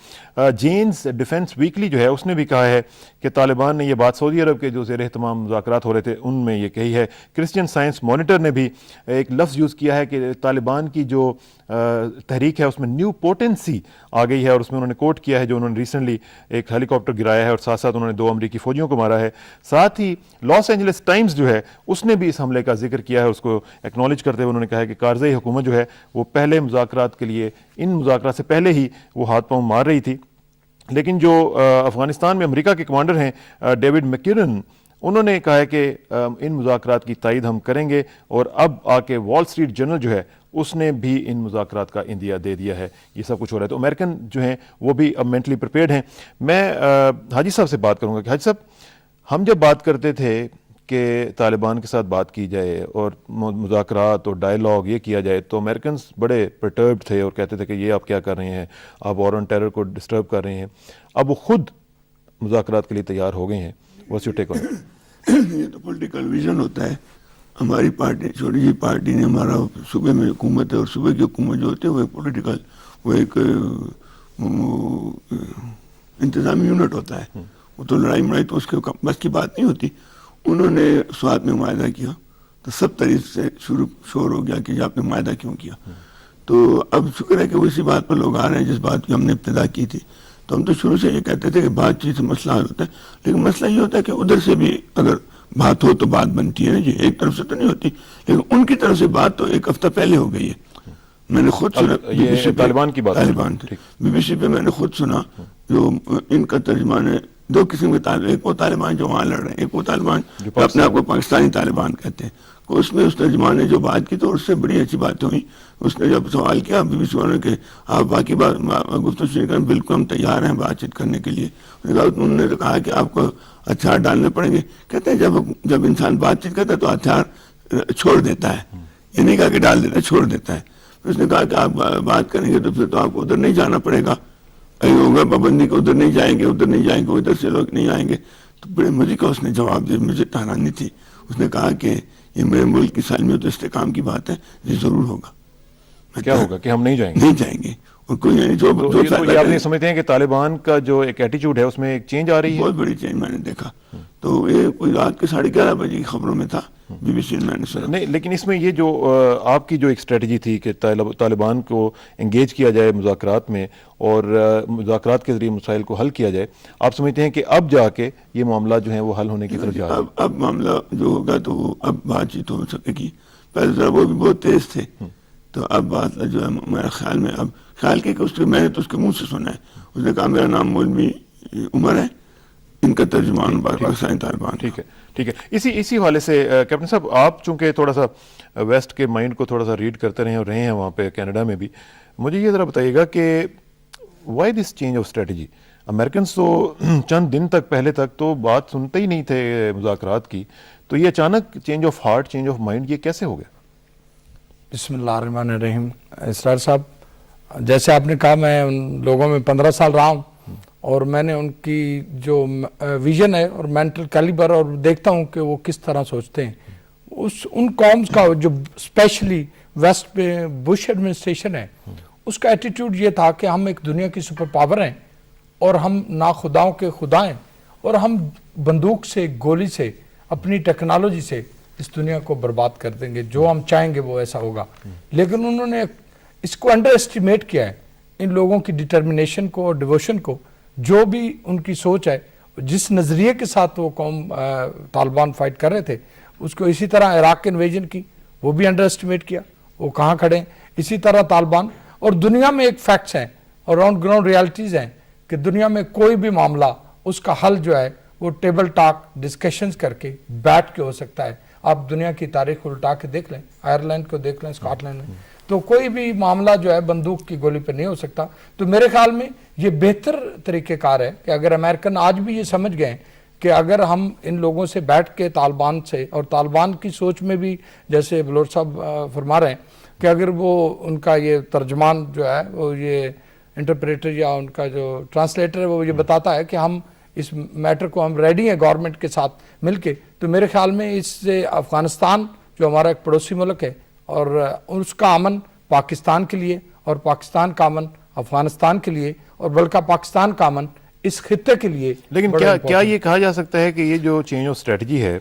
جینز ڈیفنس ویکلی جو ہے اس نے بھی کہا ہے کہ طالبان نے یہ بات سعودی عرب کے جو زیر اہتمام مذاکرات ہو رہے تھے ان میں یہ کہی ہے. کرسچین سائنس مانیٹر نے بھی ایک لفظ یوز کیا ہے کہ طالبان کی جو تحریک ہے اس میں نیو پوٹنسی آ گئی ہے, اور اس میں انہوں نے کوٹ کیا ہے جو انہوں نے ریسنٹلی ایک ہیلی کاپٹر گرایا ہے اور ساتھ ساتھ انہوں نے 2 امریکی فوجیوں کو مارا ہے. ساتھ ہی لاس اینجلس ٹائمز جو ہے اس نے بھی اس حملے کا ذکر کیا ہے, اس کو ایکنالج کرتے ہوئے انہوں نے کہا ہے کہ کارزئی حکومت جو ہے وہ پہلے مذاکرات کے لیے ان مذاکرات سے پہلے ہی وہ ہاتھ پاؤں مار رہی تھی. لیکن جو افغانستان میں امریکہ کے کمانڈر ہیں ڈیوڈ میکیرن, انہوں نے کہا ہے کہ ان مذاکرات کی تائید ہم کریں گے، اور اب آ کے وال اسٹریٹ جرنل جو ہے اس نے بھی ان مذاکرات کا عندیہ دے دیا ہے. یہ سب کچھ ہو رہا ہے، تو امریکن جو ہیں وہ بھی اب مینٹلی پریپیئرڈ ہیں. میں حاجی صاحب سے بات کروں گا کہ حاجی صاحب، ہم جب بات کرتے تھے کہ طالبان کے ساتھ بات کی جائے اور مذاکرات اور ڈائلاگ یہ کیا جائے، تو امریکنز بڑے پرٹربڈ تھے اور کہتے تھے کہ یہ آپ کیا کر رہے ہیں، آپ وار آن ٹیرر کو ڈسٹرب کر رہے ہیں. اب وہ خود مذاکرات کے لیے تیار ہو گئے ہیں. What's your take on it? یہ تو پولیٹیکل ویژن ہوتا ہے. ہماری پارٹی، چھوٹی سی پارٹی نے، ہمارا صوبے میں حکومت ہے، اور صوبے کی حکومت جو ہوتی ہے وہ ایک پولیٹیکل، وہ ایک انتظامی یونٹ ہوتا ہے. وہ تو لڑائی مڑائی تو اس کے بس کی بات نہیں ہوتی. انہوں نے سوات میں معاہدہ کیا تو سب طریق سے شور ہو گیا کہ آپ نے معاہدہ کیوں کیا. تو اب شکر ہے کہ وہ اسی بات پر لوگ آ رہے ہیں جس بات کی ہم نے ابتدا کی تھی. تو ہم تو شروع سے یہ کہتے تھے کہ بات چیت سے مسئلہ حل ہوتا ہے، لیکن مسئلہ یہ ہوتا ہے کہ ادھر سے بھی اگر بات ہو تو بات بنتی ہے نا جی، ایک طرف سے تو نہیں ہوتی. لیکن ان کی طرف سے بات تو ایک ہفتہ پہلے ہو گئی ہے. میں نے خود سنا یہ طالبان کی بات، طالبان بی بی سی پہ میں نے خود سنا، جو ان کا ترجمان ہے. دو قسم کے طالبان، ایک وہ طالبان جو وہاں لڑ رہے ہیں، ایک وہ طالبان جو اپنے آپ کو پاکستانی طالبان کہتے ہیں. اس میں اس ترجمان نے جو بات کی تو اس سے بڑی اچھی باتیں ہوئی. اس نے جب سوال کیا بی بی سی والوں نے کہ آپ باقی بات گفتگو شروع کریں، بالکل ہم تیار ہیں بات چیت کرنے کے لیے. انہوں نے تو کہا کہ آپ کو ہتھیار ڈالنے پڑیں گے. کہتے ہیں جب انسان بات چیت کرتا ہے تو ہتھیار چھوڑ دیتا ہے، یہ نہیں کہا کہ ڈال دیتا ہے، چھوڑ دیتا ہے. اس نے کہا کہ آپ بات کریں گے تو پھر تو آپ کو ادھر نہیں جانا پڑے گا، ہوگا پابندی کو ادھر نہیں جائیں گے، ادھر نہیں جائیں گے، ادھر سے لوگ نہیں آئیں گے. تو بڑے مزے کا اس نے جواب دیا، مجھے حیرانی تھی. اس نے کہا کہ یہ میرے ملک کی سالمیت و استحکام کی بات ہے، یہ ضرور ہوگا. کیا ہوگا کہ ہم نہیں جائیں گے؟ نہیں جائیں گے. اور کوئی یعنی جو آپ نہیں سمجھتے ہیں کہ طالبان کا جو ایک ایٹیچیوڈ ہے اس میں ایک چینج آ رہی ہے؟ بہت بڑی چینج میں نے دیکھا. تو یہ کوئی رات کے 11:30 بجے کی خبروں میں تھا، بی بی سی میں نے سنا. نہیں، لیکن اس میں یہ جو آپ کی جو ایک اسٹریٹجی تھی کہ طالبان کو انگیج کیا جائے مذاکرات میں اور مذاکرات کے ذریعے مسائل کو حل کیا جائے، آپ سمجھتے ہیں کہ اب جا کے یہ معاملہ جو ہیں وہ حل ہونے کی طرف جا رہا ہے؟ اب معاملہ جو ہوگا تو وہ اب بات چیت ہو سکے گی. پہلے ذرا وہ بھی بہت تیز تھے، تو اب بات جو ہے میرے خیال میں، اب خیال کہ میں نے تو اس کے منہ سے سنا ہے. اس نے کہا میرا نام مولوی عمر ہے، ان کا ترجمان پاکستانی طالبان. ٹھیک ہے، ٹھیک ہے. اسی حوالے سے کیپٹن صاحب، آپ چونکہ تھوڑا سا ویسٹ کے مائنڈ کو تھوڑا سا ریڈ کرتے رہے اور رہے ہیں وہاں پہ کینیڈا میں بھی، مجھے یہ ذرا بتائیے گا کہ why this change of strategy? Americans تو چند دن تک پہلے تک تو بات سنتے ہی نہیں تھے مذاکرات کی، تو یہ اچانک change of heart, change of mind, یہ کیسے ہو گیا؟ بسم اللہ الرحمن الرحیم. اسرار صاحب، جیسے آپ نے کہا، میں ان لوگوں میں 15 سال رہا ہوں، اور میں نے ان کی جو ویژن ہے اور مینٹل کیلیبر، اور دیکھتا ہوں کہ وہ کس طرح سوچتے ہیں. ان قومز کا جو اسپیشلی ویسٹ میں بش ایڈمنسٹریشن ہے، اس کا ایٹیٹیوڈ یہ تھا کہ ہم ایک دنیا کی سپر پاور ہیں، اور ہم ناخداؤں کے خدا ہیں، اور ہم بندوق سے، گولی سے، اپنی ٹیکنالوجی سے اس دنیا کو برباد کر دیں گے، جو ہم چاہیں گے وہ ایسا ہوگا. لیکن انہوں نے اس کو انڈر اسٹیمیٹ کیا ہے، ان لوگوں کی ڈٹرمنیشن کو اور ڈیووشن کو. جو بھی ان کی سوچ ہے، جس نظریے کے ساتھ وہ قوم طالبان فائٹ کر رہے تھے، اس کو اسی طرح عراق کے انویژن کی وہ بھی انڈر اسٹیمیٹ کیا، وہ کہاں کھڑے ہیں. اسی طرح طالبان، اور دنیا میں ایک فیکٹس ہیں اور آن گراؤنڈ ریالٹیز ہیں کہ دنیا میں کوئی بھی معاملہ، اس کا حل جو ہے وہ ٹیبل ٹاک ڈسکشنز کر کے بیٹھ کے ہو سکتا ہے. آپ دنیا کی تاریخ الٹا کے دیکھ لیں، آئرلینڈ کو دیکھ لیں، اسکاٹ لینڈ میں، تو کوئی بھی معاملہ جو ہے بندوق کی گولی پہ نہیں ہو سکتا. تو میرے خیال میں یہ بہتر طریقہ کار ہے کہ اگر امریکن آج بھی یہ سمجھ گئے کہ اگر ہم ان لوگوں سے بیٹھ کے طالبان سے، اور طالبان کی سوچ میں بھی جیسے بلوچ صاحب فرما رہے ہیں کہ اگر وہ ان کا یہ ترجمان جو ہے، وہ یہ انٹرپریٹر یا ان کا جو ٹرانسلیٹر ہے، وہ یہ بتاتا ہے کہ ہم اس میٹر کو، ہم ریڈی ہیں گورنمنٹ کے ساتھ مل کے. تو میرے خیال میں اس سے افغانستان جو ہمارا ایک پڑوسی ملک ہے، اور اس کا امن پاکستان کے لیے، اور پاکستان کا امن افغانستان کے لیے، اور بلکہ پاکستان کا امن اس خطے کے لیے. لیکن کیا یہ کہا جا سکتا ہے کہ یہ جو چینج آف اسٹریٹجی ہے،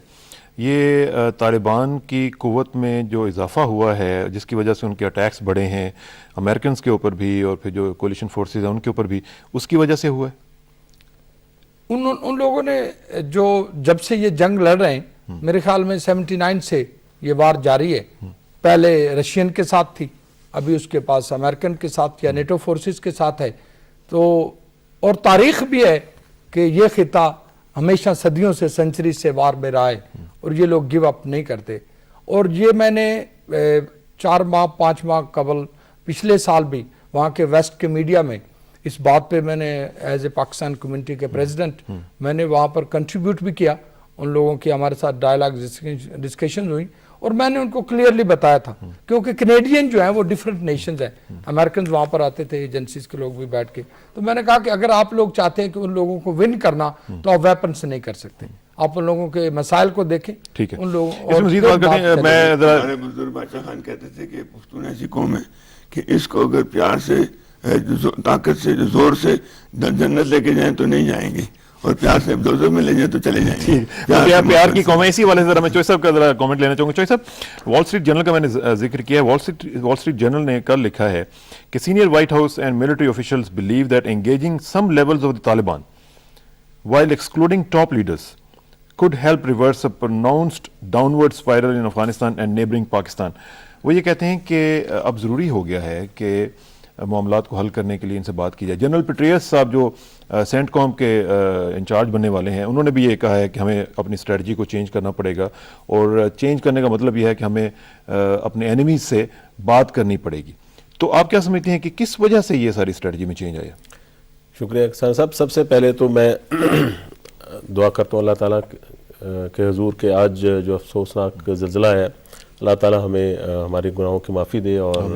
یہ طالبان کی قوت میں جو اضافہ ہوا ہے، جس کی وجہ سے ان کے اٹیکس بڑھے ہیں امریکنز کے اوپر بھی، اور پھر جو کولیشن فورسز ہیں ان کے اوپر بھی، اس کی وجہ سے ہوا ہے؟ ان لوگوں نے جو جب سے یہ جنگ لڑ رہے ہیں، میرے خیال میں 79 سے یہ وار جاری ہے. پہلے رشین کے ساتھ تھی، ابھی اس کے پاس امریکن کے ساتھ یا نیٹو فورسز کے ساتھ ہے. تو اور تاریخ بھی ہے کہ یہ خطہ ہمیشہ صدیوں سے سینچری سے وار میں رہا ہے اور یہ لوگ گیو اپ نہیں کرتے. اور یہ میں نے 4 ماہ 5 ماہ قبل پچھلے سال بھی وہاں کے ویسٹ کے میڈیا میں اس بات پہ میں نے ایز اے پاکستان کمیونٹی کے پریزیڈنٹ میں نے وہاں پر کنٹریبیوٹ بھی کیا. ان لوگوں کی ہمارے ساتھ ڈائلاگ ڈسکشن ہوئی اور میں نے ان کو کلیئرلی بتایا تھا, کیونکہ کینیڈین جو ہیں وہ ڈفرینٹ نیشنز ہیں, امریکنز وہاں پر آتے تھے ایجنسیز کے لوگ بھی بیٹھ کے, تو میں نے کہا کہ اگر آپ لوگ چاہتے ہیں کہ ان لوگوں کو ون کرنا تو آپ ویپن سے نہیں کر سکتے, آپ ان لوگوں کے مسائل کو دیکھیں. ٹھیک ہے, ان لوگوں اس میں مزید بات کرتے ہیں. میں ذرا ہمارے بزرگ بادشاہ خان کہتے تھے کہ پختون ایسی قوم ہے کہ اس کو اگر پیار سے طاقت سے زور سے جنت لے کے جائیں تو نہیں جائیں گے, اور پیار سے دوزخ میں لے جائیں تو چلے جائیں گے. پیار کی قوم ہے. اسی والے سے ذرا میں چوئی صاحب کا ذرا کامنٹ لینا چاہوں گا. چوئی صاحب, وال اسٹریٹ جرنل کا میں نے ذکر کیا ہے. وال اسٹریٹ جرنل نے کل لکھا ہے کہ senior white house and military officials believe that engaging some levels of the Taliban while excluding top leaders could help reverse a pronounced downward spiral in Afghanistan and neighboring Pakistan. وہ یہ کہتے ہیں کہ اب ضروری ہو گیا ہے کہ معاملات کو حل کرنے کے لیے ان سے بات کی جائے. جنرل پیٹریس صاحب جو سینٹ کام کے انچارج بننے والے ہیں, انہوں نے بھی یہ کہا ہے کہ ہمیں اپنی اسٹریٹجی کو چینج کرنا پڑے گا, اور چینج کرنے کا مطلب یہ ہے کہ ہمیں اپنے اینیمیز سے بات کرنی پڑے گی. تو آپ کیا سمجھتے ہیں کہ کس وجہ سے یہ ساری اسٹریٹجی میں چینج آیا؟ شکریہ کسان صاحب. سب سے پہلے تو میں دعا کرتا ہوں اللہ تعالیٰ کے حضور کہ آج جو افسوسناک زلزلہ ہے, اللہ تعالیٰ ہمیں ہمارے گناہوں کی معافی دے اور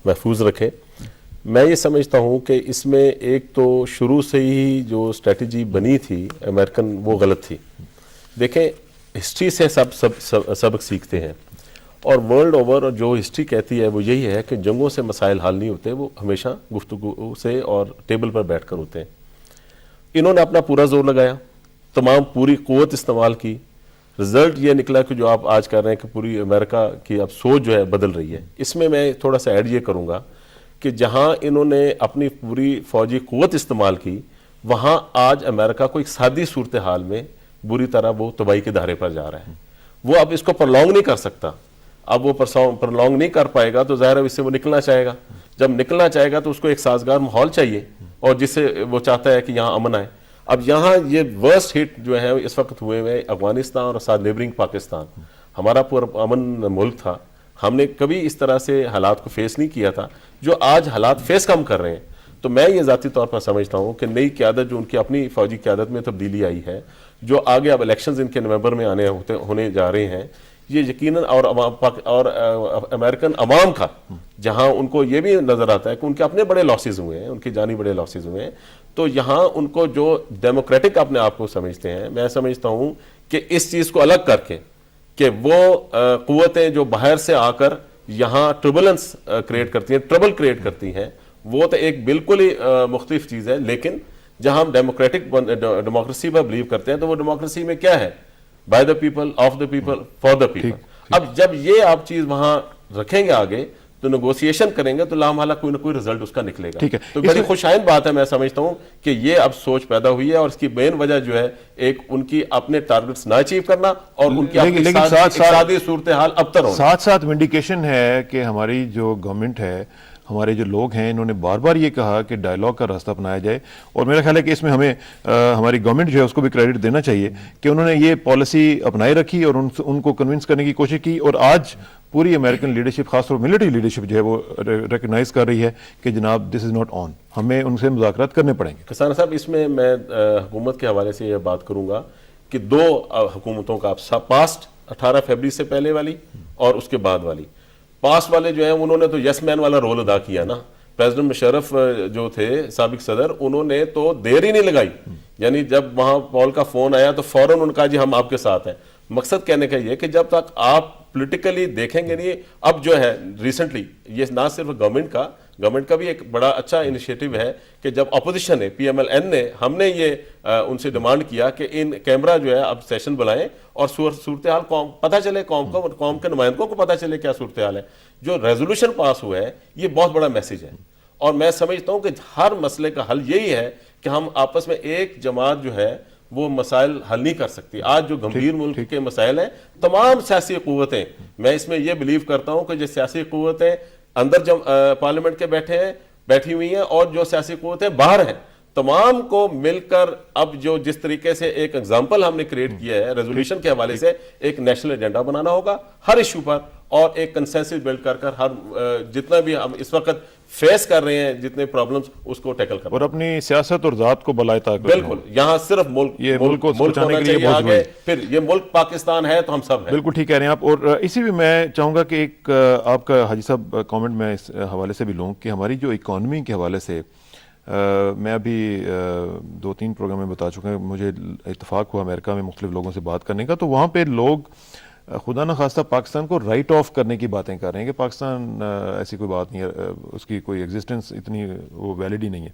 محفوظ رکھے. میں یہ سمجھتا ہوں کہ اس میں ایک تو شروع سے ہی جو اسٹریٹجی بنی تھی امریکن وہ غلط تھی. دیکھیں, ہسٹری سے سبق سیکھتے ہیں, اور ورلڈ اوور جو ہسٹری کہتی ہے وہ یہی ہے کہ جنگوں سے مسائل حل نہیں ہوتے, وہ ہمیشہ گفتگو سے اور ٹیبل پر بیٹھ کر ہوتے ہیں. انہوں نے اپنا پورا زور لگایا, تمام پوری قوت استعمال کی. رزلٹ یہ نکلا کہ جو آپ آج کر رہے ہیں کہ پوری امریکہ کی اب سوچ جو ہے بدل رہی ہے. اس میں میں تھوڑا سا ایڈ یہ کروں گا کہ جہاں انہوں نے اپنی پوری فوجی قوت استعمال کی, وہاں آج امریکہ کو ایک سادی صورتحال میں بری طرح وہ تباہی کے دہرے پر جا رہا ہے. وہ اب اس کو پرلونگ نہیں کر سکتا. اب وہ پرلونگ نہیں کر پائے گا تو ظاہر ہے اس سے وہ نکلنا چاہے گا. جب نکلنا چاہے گا تو اس کو ایک سازگار ماحول چاہیے, اور جس سے وہ چاہتا ہے کہ یہاں امن آئے. اب یہاں یہ ورسٹ ہٹ جو ہے اس وقت ہوئے ہوئے افغانستان اور ساتھ نیبرنگ پاکستان. ہمارا پورا امن ملک تھا, ہم نے کبھی اس طرح سے حالات کو فیس نہیں کیا تھا جو آج حالات فیس کم کر رہے ہیں. تو میں یہ ذاتی طور پر سمجھتا ہوں کہ نئی قیادت جو ان کی اپنی فوجی قیادت میں تبدیلی آئی ہے, جو آگے اب الیکشنز ان کے نومبر میں ہونے جا رہے ہیں, یہ یقیناً اور امریکن عوام کا جہاں ان کو یہ بھی نظر آتا ہے کہ ان کے اپنے بڑے لاسز ہوئے ہیں, ان کی جانی بڑے لاسز ہوئے ہیں, تو یہاں ان کو جو ڈیموکریٹک اپنے آپ کو سمجھتے ہیں, میں سمجھتا ہوں کہ اس چیز کو الگ کر کے کہ وہ قوتیں جو باہر سے آ کر یہاں ٹربلنس کریٹ کرتی ہیں, ٹربل کریٹ کرتی ہیں, وہ تو ایک بالکل ہی مختلف چیز ہے. لیکن جہاں ہم ڈیموکریسی پر بلیو کرتے ہیں تو وہ ڈیموکریسی میں کیا ہے, by the people, of the people, for the people. اب جب یہ آپ چیز وہاں رکھیں گے آگے تو نیگوسیشن کریں گے تو لامحالہ کوئی نہ کوئی رزلٹ اس کا نکلے گا. تو بڑی خوشائند بات ہے, میں سمجھتا ہوں کہ یہ اب سوچ پیدا ہوئی ہے, اور اس کی مین وجہ جو ہے ایک ان کی اپنے ٹارگٹس نہ اچیو کرنا اور ان کی اقتصادی صورتحال ابتر ہونا. ساتھ ساتھ انڈیکیشن ہے کہ ہماری جو گورنمنٹ ہے, ہمارے جو لوگ ہیں, انہوں نے بار بار یہ کہا کہ ڈائیلاگ کا راستہ اپنایا جائے, اور میرا خیال ہے کہ اس میں ہمیں ہماری گورنمنٹ جو ہے اس کو بھی کریڈٹ دینا چاہیے کہ انہوں نے یہ پالیسی اپنائے رکھی اور ان کو کنونس کرنے کی کوشش کی. اور آج پوری امریکن لیڈرشپ, خاص طور ملٹری لیڈرشپ جو ہے وہ ریکگنائز کر رہی ہے کہ جناب دس از ناٹ آن, ہمیں ان سے مذاکرات کرنے پڑیں گے. کسان صاحب, اس میں میں حکومت کے حوالے سے یہ بات کروں گا کہ دو حکومتوں کا پاسٹ 18 فروری سے پہلے والی اور اس کے بعد والی. پاس والے جو ہیں انہوں نے تو یس مین والا رول ادا کیا نا. پریزیڈنٹ مشرف جو تھے سابق صدر, انہوں نے تو دیر ہی نہیں لگائی, یعنی جب وہاں پال کا فون آیا تو فوراً انہوں نے کہا جی ہم آپ کے ساتھ ہیں. مقصد کہنے کا یہ کہ جب تک آپ پولیٹیکلی دیکھیں گے نہیں, اب جو ہے ریسنٹلی یہ نہ صرف گورنمنٹ کا بھی ایک بڑا اچھا انیشیٹو ہے کہ جب اپوزیشن ہے PMLN نے, ہم نے یہ ان سے ڈیمانڈ کیا کہ ان کیمرہ جو ہے اب سیشن بلائیں اور صورتحال قوم پتہ چلے, قوم کے نمائندوں کو پتہ چلے کیا صورتحال ہے. جو ریزولوشن پاس ہوا ہے یہ بہت بڑا میسیج ہے, اور میں سمجھتا ہوں کہ ہر مسئلے کا حل یہی ہے کہ ہم آپس میں ایک جماعت جو ہے وہ مسائل حل نہیں کر سکتی. آج جو گمبھیر ملک کے مسائل ہیں, تمام سیاسی قوتیں, میں اس میں یہ بلیو کرتا ہوں کہ جو سیاسی قوتیں اندر پارلیمنٹ کے بیٹھی ہوئی ہیں اور جو سیاسی قوتیں باہر ہیں, تمام کو مل کر اب جو جس طریقے سے ایک ایگزامپل ہم نے کریٹ کیا ہے ریزولوشن کے حوالے سے، ایک نیشنل ایجنڈا بنانا ہوگا ہر ایشو پر، اور ایک کنسنسس بلڈ کر کر ہر جتنا بھی ہم اس وقت فیس کر رہے ہیں جتنے پرابلمز اس کو ٹیکل کرنا، اور اپنی سیاست اور ذات کو بلائے طاقت. بالکل یہاں صرف یہ ملک کو بچانے کے لیے بہت آگے، پھر یہ ملک پاکستان ہے تو ہم سب ہیں. بالکل ٹھیک کہہ رہے ہیں آپ. اور اسی بھی میں چاہوں گا کہ ایک آپ کا حاجی صاحب کامنٹ میں اس حوالے سے بھی لوں کہ ہماری جو اکانومی کے حوالے سے میں ابھی 2-3 پروگرام میں بتا چکا ہوں، مجھے اتفاق ہوا امریکہ میں مختلف لوگوں سے بات کرنے کا، تو وہاں پہ لوگ خدا نخواستہ پاکستان کو رائٹ آف کرنے کی باتیں کر رہے ہیں کہ پاکستان ایسی کوئی بات نہیں ہے، اس کی کوئی ایگزسٹنس اتنی وہ ویلڈ ہی نہیں ہے.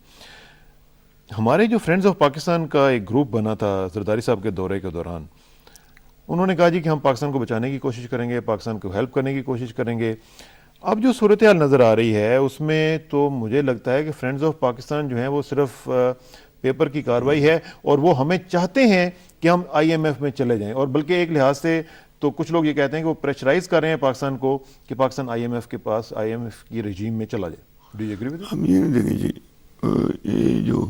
ہمارے جو فرینڈز آف پاکستان کا ایک گروپ بنا تھا زرداری صاحب کے دورے کے دوران، انہوں نے کہا جی کہ ہم پاکستان کو بچانے کی کوشش کریں گے، پاکستان کو ہیلپ کرنے کی کوشش کریں گے. اب جو صورتحال نظر آ رہی ہے اس میں تو مجھے لگتا ہے کہ فرینڈز آف پاکستان جو ہیں وہ صرف پیپر کی کارروائی ہے، اور وہ ہمیں چاہتے ہیں کہ ہم IMF میں چلے جائیں، اور بلکہ ایک لحاظ سے تو کچھ لوگ یہ کہتے ہیں کہ وہ پریشرائز کر رہے ہیں پاکستان کو کہ پاکستان IMF کے پاس IMF کی رجیم میں چلا جائے. Do you agree with? ہم یہ نہیں دیکھیں جی، یہ جو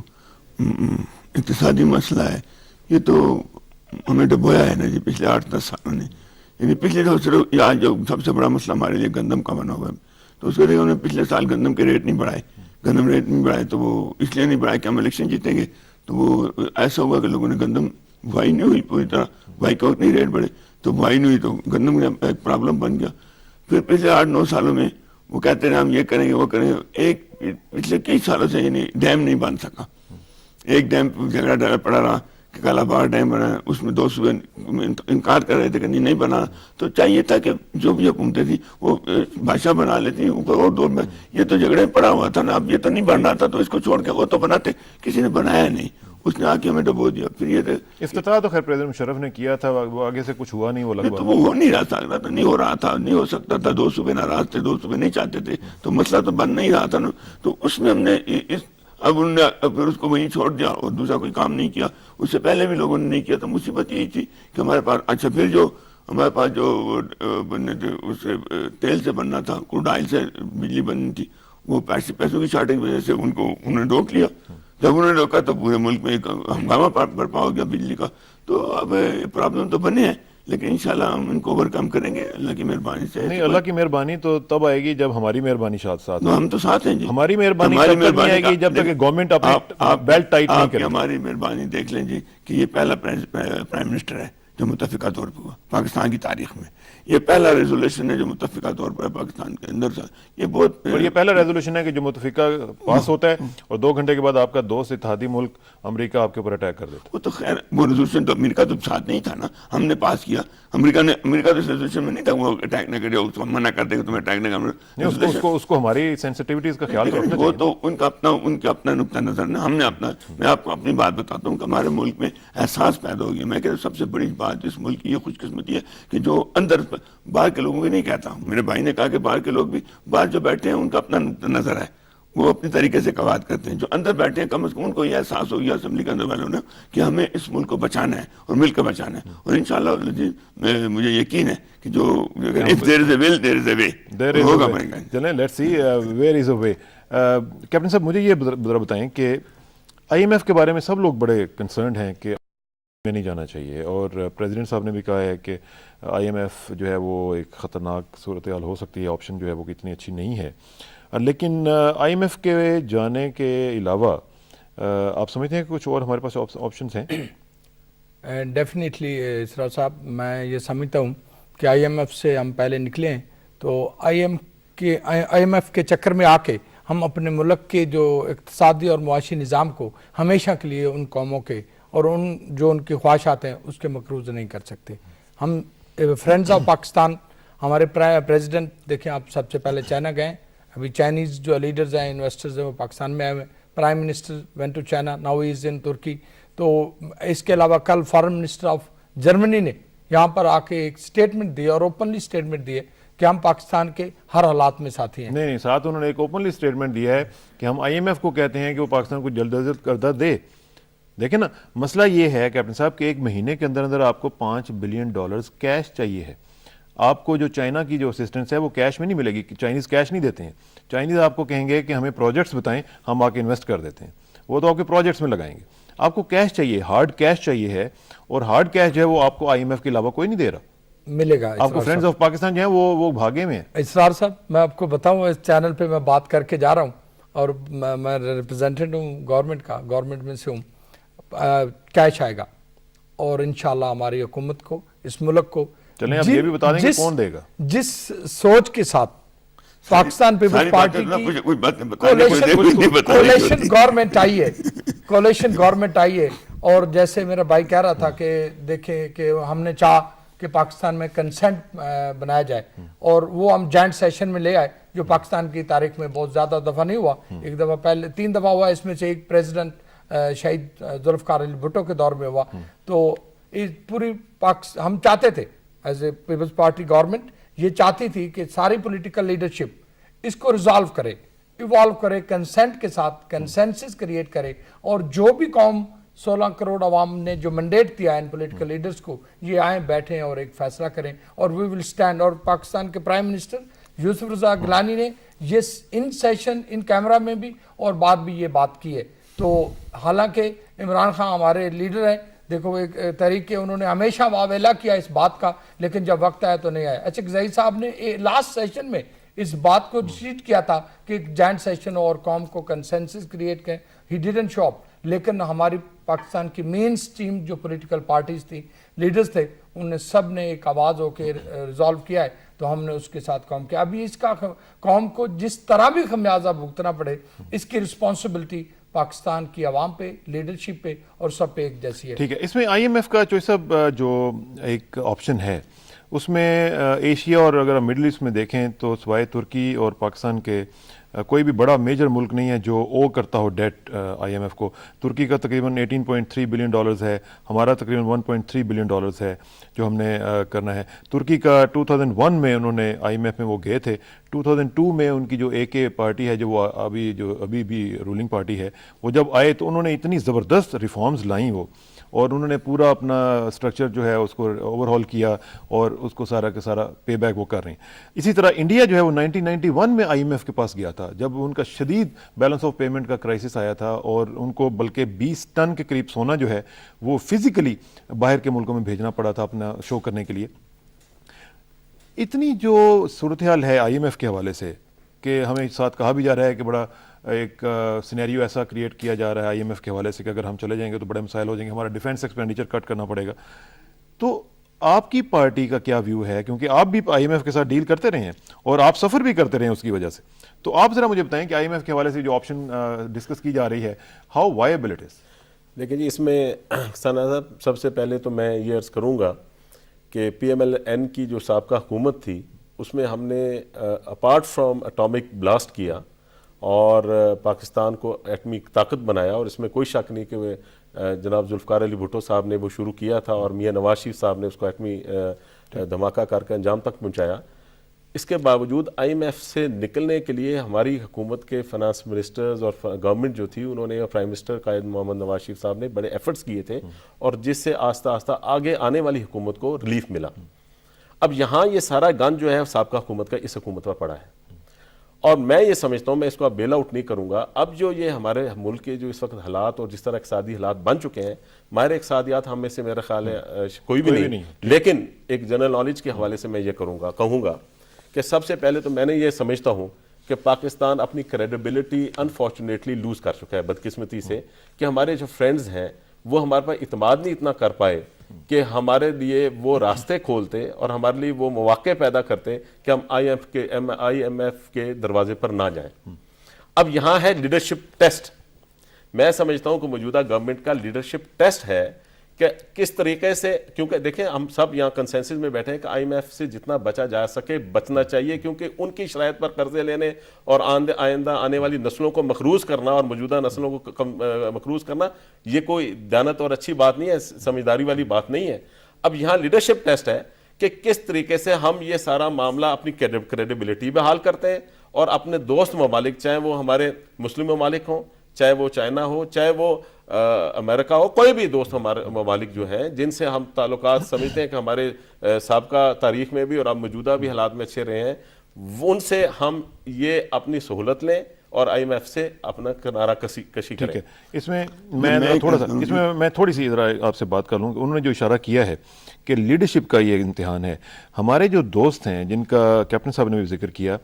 اقتصادی مسئلہ ہے یہ تو ہمیں ڈبویا ہے نا جی پچھلے 8-10 سالوں نے. یعنی پچھلے تو صرف آج جو سب سے بڑا مسئلہ ہمارے لیے گندم کا بنا ہوا ہے، تو اس کے لیے انہوں نے پچھلے سال گندم کے ریٹ نہیں بڑھائے. گندم ریٹ نہیں بڑھائے تو وہ اس لیے نہیں بڑھائے کہ ہم الیکشن جیتیں گے، تو وہ ایسا ہوا کہ لوگوں نے گندم بوائی نہیں ہوئی پوری طرح، بوائی کے وقت نہیں ریٹ بڑھے تو بوائی نہیں ہوئی تو گندم کا ایک پرابلم بن گیا. پھر پچھلے 8-9 سالوں میں وہ کہتے ہیں ہم یہ کریں گے وہ کریں گے. ایک پچھلے کئی سالوں سے یعنی ڈیم نہیں بن سکا. ایک ڈیم جھگڑا ڈرا پڑا رہا کہ کالا باغ ڈیم بنا، اس میں 2 صوبے انکار کر رہے تھے کہ نہیں بنا. تو چاہیے تھا کہ جو بھی حکومتیں تھیں وہ بادشاہ بنا لیتی اوپر اور دور میں. یہ تو جھگڑے پڑا ہوا تھا نا، اب یہ تو نہیں بن رہا تھا تو اس کو چھوڑ کے وہ تو بناتے، کسی نے بنایا نہیں، اس نے آ کے ہمیں ڈبو دیا. پھر یہ افتتاح تو خیر پریزیڈنٹ مشرف نے کیا تھا، وہ آگے سے کچھ ہوا نہیں، وہ لگ تو وہ ہو نہیں رہا تھا، نہیں ہو رہا تھا، نہیں ہو سکتا تھا. 2 صوبے ناراض تھے، 2 صوبے نہیں چاہتے تھے، تو مسئلہ تو بن نہیں رہا تھا نا. تو اس میں ہم نے اب انہوں نے پھر اس کو وہیں چھوڑ دیا اور دوسرا کوئی کام نہیں کیا. اس سے پہلے بھی لوگوں نے نہیں کیا. تو مصیبت یہی تھی کہ ہمارے پاس اچھا پھر جو ہمارے پاس جو بننے تھے اس سے تیل سے بننا تھا، کروڈ آئل سے بجلی بننی تھی، وہ پیسوں کی شارٹیج کی وجہ سے انہوں نے روک لیا. جب انہوں نے روکا تو پورے ملک میں ایک ہنگامہ برپا ہو گیا بجلی کا. تو اب پرابلم تو بنے ہیں لیکن انشاءاللہ ہم ان کو اوور کم کریں گے اللہ کی مہربانی سے. نہیں، اللہ کی مہربانی تو تب آئے گی جب ہماری مہربانی ساتھ ہم تو ساتھ ہیں جی. ہماری مہربانی تب تک نہیں آئے گی جب تک گورنمنٹ بیلٹ ٹائٹ نہیں کرے. ہماری مہربانی دیکھ لیں جی کہ یہ پہلا پرائم منسٹر ہے جو متفقہ طور پر ہوا پاکستان کی تاریخ میں. یہ پہلا ریزولوشن ہے جو متفقہ طور پر پاکستان کے اندر سے. یہ بہت اور یہ پہلا ریزولوشن ہے کہ جو متفقہ پاس ہوتا ہے اور 2 گھنٹے کے بعد آپ کا دوست اتحادی ملک امریکہ آپ کے اوپر اٹیک کر دیتا ہے. وہ تو خیر وہ ریزولوشن تو امریکہ تو ساتھ نہیں تھا نا، ہم نے پاس کیا. امریکہ تو ریزولوشن میں نہیں تھا وہ اٹیک نہ کرے، اس کو منع کر دے کہ تمہیں اٹیک نہ کرنا. اس کو ہماری سینسٹیوٹیز کا خیال رکھنا وہ تو ان کا اپنا نقطہ نظر نا. ہم نے اپنا، میں آپ کو اپنی بات بتاتا ہوں کہ ہمارے ملک میں احساس پیدا ہو گیا. میں کہتا ہوں سب سے بڑی بات اس ملک کی یہ خوش قسمتی ہے کہ جو اندر باہر کے لوگوں کی نہیں کہتا ہوں، میرے بھائی نے کہا کہ باہر کے لوگ بھی باہر جو بیٹھے ہیں ان کا اپنا نقطہ نظر ہے، وہ اپنی طریقے سے قواعد کرتے ہیں. جو اندر بیٹھے ہیں کم از کم ان کو یہ احساس ہو گیا اسمبلی کے اندر والوں نے کہ ہمیں اس ملک کو بچانا ہے اور مل کے بچانا ہے. اور انشاءاللہ مجھے یقین ہے کہ جو if there is a will there is a way ہوگا. چلیں let's see where is a way. Captain صاحب مجھے یہ ذرا بتائیں کہ IMF کے بارے میں سب لوگ بڑے کنسرنڈ ہیں کہ میں نہیں جانا چاہیے، اور پریزیڈنٹ صاحب نے بھی کہا ہے کہ IMF جو ہے وہ ایک خطرناک صورتحال ہو سکتی ہے، آپشن جو ہے وہ اتنی اچھی نہیں ہے. لیکن IMF کے جانے کے علاوہ آپ سمجھتے ہیں کہ کچھ اور ہمارے پاس آپشنز ہیں؟ ڈیفینیٹلی اسرار صاحب، میں یہ سمجھتا ہوں کہ IMF سے ہم پہلے نکلیں تو IMF کے چکر میں آ کے ہم اپنے ملک کے جو اقتصادی اور معاشی نظام کو ہمیشہ کے لیے ان قوموں کے اور جو ان کی خواہشات ہیں اس کے مقروض نہیں کر سکتے. ہم فرینڈز آف پاکستان، ہمارے پریزیڈنٹ دیکھیں آپ سب سے پہلے چائنا گئے، ابھی چائنیز جو لیڈرز ہیں انویسٹرز ہیں وہ پاکستان میں آئے ہوئے. Prime minister went to China, now he is in Turkey. تو اس کے علاوہ کل فارن منسٹر آف جرمنی نے یہاں پر آ کے ایک اسٹیٹمنٹ دی اور اوپنلی اسٹیٹمنٹ دی ہے کہ ہم پاکستان کے ہر حالات میں ساتھی ہیں. نہیں، ساتھ انہوں نے ایک اوپنلی اسٹیٹمنٹ دیا ہے کہ ہم IMF کو کہتے ہیں کہ وہ پاکستان کو جلد از جلد قرضہ دے. دیکھیں نا، مسئلہ یہ ہے کیپٹن صاحب کہ 1 مہینے کے اندر آپ کو $5 بلین کیش چاہیے ہے. آپ کو جو چائنا کی جو اسسٹنس ہے وہ کیش میں نہیں ملے گی. چائنیز کیش نہیں دیتے ہیں. چائنیز آپ کو کہیں گے کہ ہمیں پروجیکٹس بتائیں، ہم آ کے انویسٹ کر دیتے ہیں. وہ تو آپ کے پروجیکٹس میں لگائیں گے. آپ کو کیش چاہیے, ہارڈ کیش چاہیے ہے, اور ہارڈ کیش جو ہے وہ آپ کو IMF کے علاوہ کوئی نہیں دے رہا. ملے گا. آپ کو فرینڈز آف پاکستان جو ہیں وہ بھاگے میں ہیں. اسرار صاحب میں آپ کو بتاؤں, اس چینل پہ میں بات کر کے جا رہا ہوں, اور میں ریپرزینٹیٹو ہوں گورنمنٹ کا, گورنمنٹ میں سے ہوں. کیش آئے گا, اور انشاءاللہ ہماری حکومت کو, اس ملک کو, چلیں آپ یہ بھی بتا دیں کہ کون دے گا. جس سوچ کے ساتھ پاکستان پیپلز پارٹی کی کولیشن گورنمنٹ آئی ہے, کولیشن گورنمنٹ آئی ہے, اور جیسے میرا بھائی کہہ رہا تھا کہ دیکھیں کہ ہم نے چاہ کہ پاکستان میں کنسنٹ بنایا جائے, اور وہ ہم جوائنٹ سیشن میں لے آئے, جو پاکستان کی تاریخ میں بہت زیادہ دفعہ نہیں ہوا. ایک دفعہ پہلے 3 دفعہ ہوا, اس میں سے ایک پریزیڈنٹ شہید ذوالفقار علی بھٹو کے دور میں ہوا. تو پوری ہم چاہتے تھے as a Peoples Party government, یہ چاہتی تھی کہ ساری پولیٹیکل لیڈرشپ اس کو ریزالو کرے, ایوالو کرے, کنسنٹ کے ساتھ کنسنسس کریٹ کرے, اور جو بھی قوم 16 کروڑ عوام نے جو مینڈیٹ دیا ہے ان پولیٹیکل لیڈرز کو, یہ آئیں بیٹھیں اور ایک فیصلہ کریں, اور وی ول سٹینڈ. اور پاکستان کے پرائم منسٹر یوسف رضا گیلانی نے یہ ان سیشن ان کیمرہ میں بھی اور بعد بھی یہ بات کی ہے. تو حالانکہ عمران خان ہمارے لیڈر ہیں, دیکھو ایک طریقے انہوں نے ہمیشہ واویلا کیا اس بات کا, لیکن جب وقت آیا تو نہیں آیا. اچھا زہید صاحب نے لاسٹ سیشن میں اس بات کو ڈسیٹ کیا تھا کہ ایک جوائنٹ سیشن اور قوم کو کنسنسس کریٹ کریں, ہی ڈیڈنٹ شو اپ. لیکن ہماری پاکستان کی مین سٹریم جو پولیٹیکل پارٹیز تھی, لیڈرز تھے, انہوں نے سب نے ایک آواز ہو کے ریزالو کیا ہے, تو ہم نے اس کے ساتھ کام کیا. ابھی اس کا قوم کو جس طرح بھی خمیازہ بھگتنا پڑے, اس کی رسپانسبلٹی پاکستان کی عوام پہ, لیڈرشپ پہ, اور سب پہ ایک جیسی ہے. ٹھیک ہے, اس میں IMF کا جو ایک آپشن ہے, اس میں ایشیا اور اگر ہم مڈل ایسٹ میں دیکھیں تو سوائے ترکی اور پاکستان کے کوئی بھی بڑا میجر ملک نہیں ہے جو او کرتا ہو ڈیٹ IMF کو. ترکی کا تقریباً $18.3 بلین ہے, ہمارا تقریباً $1.3 بلین ہے جو ہم نے کرنا ہے. ترکی کا 2001 میں انہوں نے IMF میں وہ گئے تھے. 2002 میں ان کی جو AK پارٹی ہے, جو وہ ابھی بھی رولنگ پارٹی ہے, وہ جب آئے تو انہوں نے اتنی زبردست ریفارمز لائیں وہ, اور انہوں نے پورا اپنا اسٹرکچر جو ہے اس کو اوور ہال کیا, اور اس کو سارا کا سارا پے بیک وہ کر رہے ہیں. اسی طرح انڈیا جو ہے وہ 1991 میں IMF کے پاس گیا تھا, جب ان کا شدید بیلنس آف پیمنٹ کا کرائسس آیا تھا, اور ان کو بلکہ 20 ٹن کے قریب سونا جو ہے وہ فزیکلی باہر کے ملکوں میں بھیجنا پڑا تھا اپنا شو کرنے کے لیے. اتنی جو صورتحال ہے IMF کے حوالے سے, کہ ہمیں ساتھ کہا بھی جا رہا ہے کہ بڑا ایک سینیریو ایسا کریٹ کیا جا رہا ہے IMF کے حوالے سے کہ اگر ہم چلے جائیں گے تو بڑے مسائل ہو جائیں گے, ہمارا ڈیفینس ایکسپینڈیچر کٹ کرنا پڑے گا. تو آپ کی پارٹی کا کیا ویو ہے, کیونکہ آپ بھی IMF کے ساتھ ڈیل کرتے رہے ہیں اور آپ سفر بھی کرتے رہے ہیں اس کی وجہ سے, تو آپ ذرا مجھے بتائیں کہ IMF کے حوالے سے جو آپشن ڈسکس کی جا رہی ہے, ہاؤ وائبل اٹ از. دیکھیں جی, اس میں ثنا صاحب سب سے پہلے تو میں یہ عرض کروں گا کہ PMLN کی جو سابقہ حکومت تھی, اس میں ہم نے اپارٹ فرام اٹامک بلاسٹ کیا اور پاکستان کو ایٹمی طاقت بنایا, اور اس میں کوئی شک نہیں کہ جناب ذوالفقار علی بھٹو صاحب نے وہ شروع کیا تھا, اور میاں نواز شریف صاحب نے اس کو ایٹمی دھماکہ کر کے انجام تک پہنچایا. اس کے باوجود IMF سے نکلنے کے لیے ہماری حکومت کے فنانس منسٹرز اور گورنمنٹ جو تھی, انہوں نے, پرائم منسٹر قائد محمد نواز شریف صاحب نے بڑے ایفرٹس کیے تھے, اور جس سے آہستہ آہستہ آگے آنے والی حکومت کو ریلیف ملا. اب یہاں یہ سارا گن جو ہے سابقہ حکومت کا اس حکومت پر پڑا ہے, اور میں یہ سمجھتا ہوں, میں اس کو اب بیل آؤٹ نہیں کروں گا. اب جو یہ ہمارے ملک کے جو اس وقت حالات اور جس طرح اقتصادی حالات بن چکے ہیں, ماہر اقتصادیات ہم میں سے میرا خیال ہے کوئی بھی نہیں, لیکن ایک جنرل نالج کے حوالے سے میں یہ کہوں گا کہ سب سے پہلے تو میں نے یہ سمجھتا ہوں کہ پاکستان اپنی کریڈیبلٹی انفارچونیٹلی لوز کر چکا ہے بدقسمتی سے, کہ ہمارے جو فرینڈز ہیں وہ ہمارے پر اعتماد نہیں اتنا کر پائے کہ ہمارے لیے وہ راستے کھولتے اور ہمارے لیے وہ مواقع پیدا کرتے کہ ہم IMF کے دروازے پر نہ جائیں. اب یہاں ہے لیڈرشپ ٹیسٹ. میں سمجھتا ہوں کہ موجودہ گورنمنٹ کا لیڈرشپ ٹیسٹ ہے کہ کس طریقے سے, کیونکہ دیکھیں ہم سب یہاں کنسنسس میں بیٹھے ہیں کہ IMF سے جتنا بچا جا سکے بچنا چاہیے, کیونکہ ان کی شرائط پر قرضے لینے اور آئندہ آنے والی نسلوں کو مقروض کرنا اور موجودہ نسلوں کو مقروض کرنا, یہ کوئی دیانت اور اچھی بات نہیں ہے, سمجھداری والی بات نہیں ہے. اب یہاں لیڈرشپ ٹیسٹ ہے کہ کس طریقے سے ہم یہ سارا معاملہ اپنی کریڈیبلٹی پہ حال کرتے ہیں, اور اپنے دوست ممالک, چاہے وہ ہمارے مسلم ممالک ہوں, چاہے وہ چائنا ہو, چاہے وہ امریکہ ہو, کوئی بھی دوست ہمارے ممالک جو ہیں جن سے ہم تعلقات سمجھتے ہیں کہ ہمارے سابقہ تاریخ میں بھی اور اب موجودہ بھی حالات میں اچھے رہے ہیں, ان سے ہم یہ اپنی سہولت لیں اور IMF سے اپنا کنارہ کشی ٹھیک کریں. ہے. اس میں میں تھوڑا سا اس میں میں تھوڑی سی ذرا آپ سے بات کر لوں. انہوں نے جو اشارہ کیا ہے کہ لیڈرشپ کا یہ امتحان ہے. ہمارے جو دوست ہیں جن کا کیپٹن صاحب نے بھی ذکر کیا,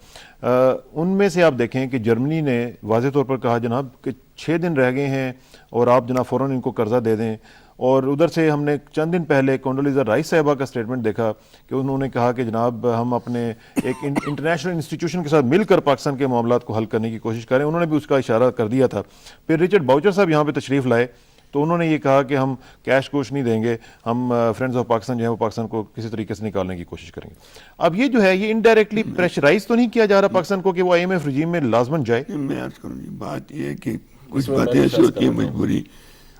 ان میں سے آپ دیکھیں کہ جرمنی نے واضح طور پر کہا جناب کہ 6 دن رہ گئے ہیں اور آپ جناب فوراً ان کو قرضہ دے دیں. اور ادھر سے ہم نے چند دن پہلے کونڈولیزا رائس صاحبہ کا سٹیٹمنٹ دیکھا کہ انہوں نے کہا کہ جناب ہم اپنے ایک انٹرنیشنل انسٹیٹیوشن کے ساتھ مل کر پاکستان کے معاملات کو حل کرنے کی کوشش کریں. انہوں نے بھی اس کا اشارہ کر دیا تھا. پھر رچرڈ باؤچر صاحب یہاں پہ تشریف لائے تو انہوں نے یہ کہا کہ ہم کیش کوش نہیں دیں گے, ہم فرینڈز آف پاکستان جو ہے وہ پاکستان کو کسی طریقے سے نکالنے کی کوشش کریں گے. اب یہ جو ہے یہ انڈائریکٹلی پریشرائز تو نہیں کیا جا رہا پاکستان کو کہ وہ IMF رجیم میں لازمن جائے؟ میں عرض کروں جی, بات یہ ہے کہ کچھ باتیں ایسی ہوتی ہیں مجبوری.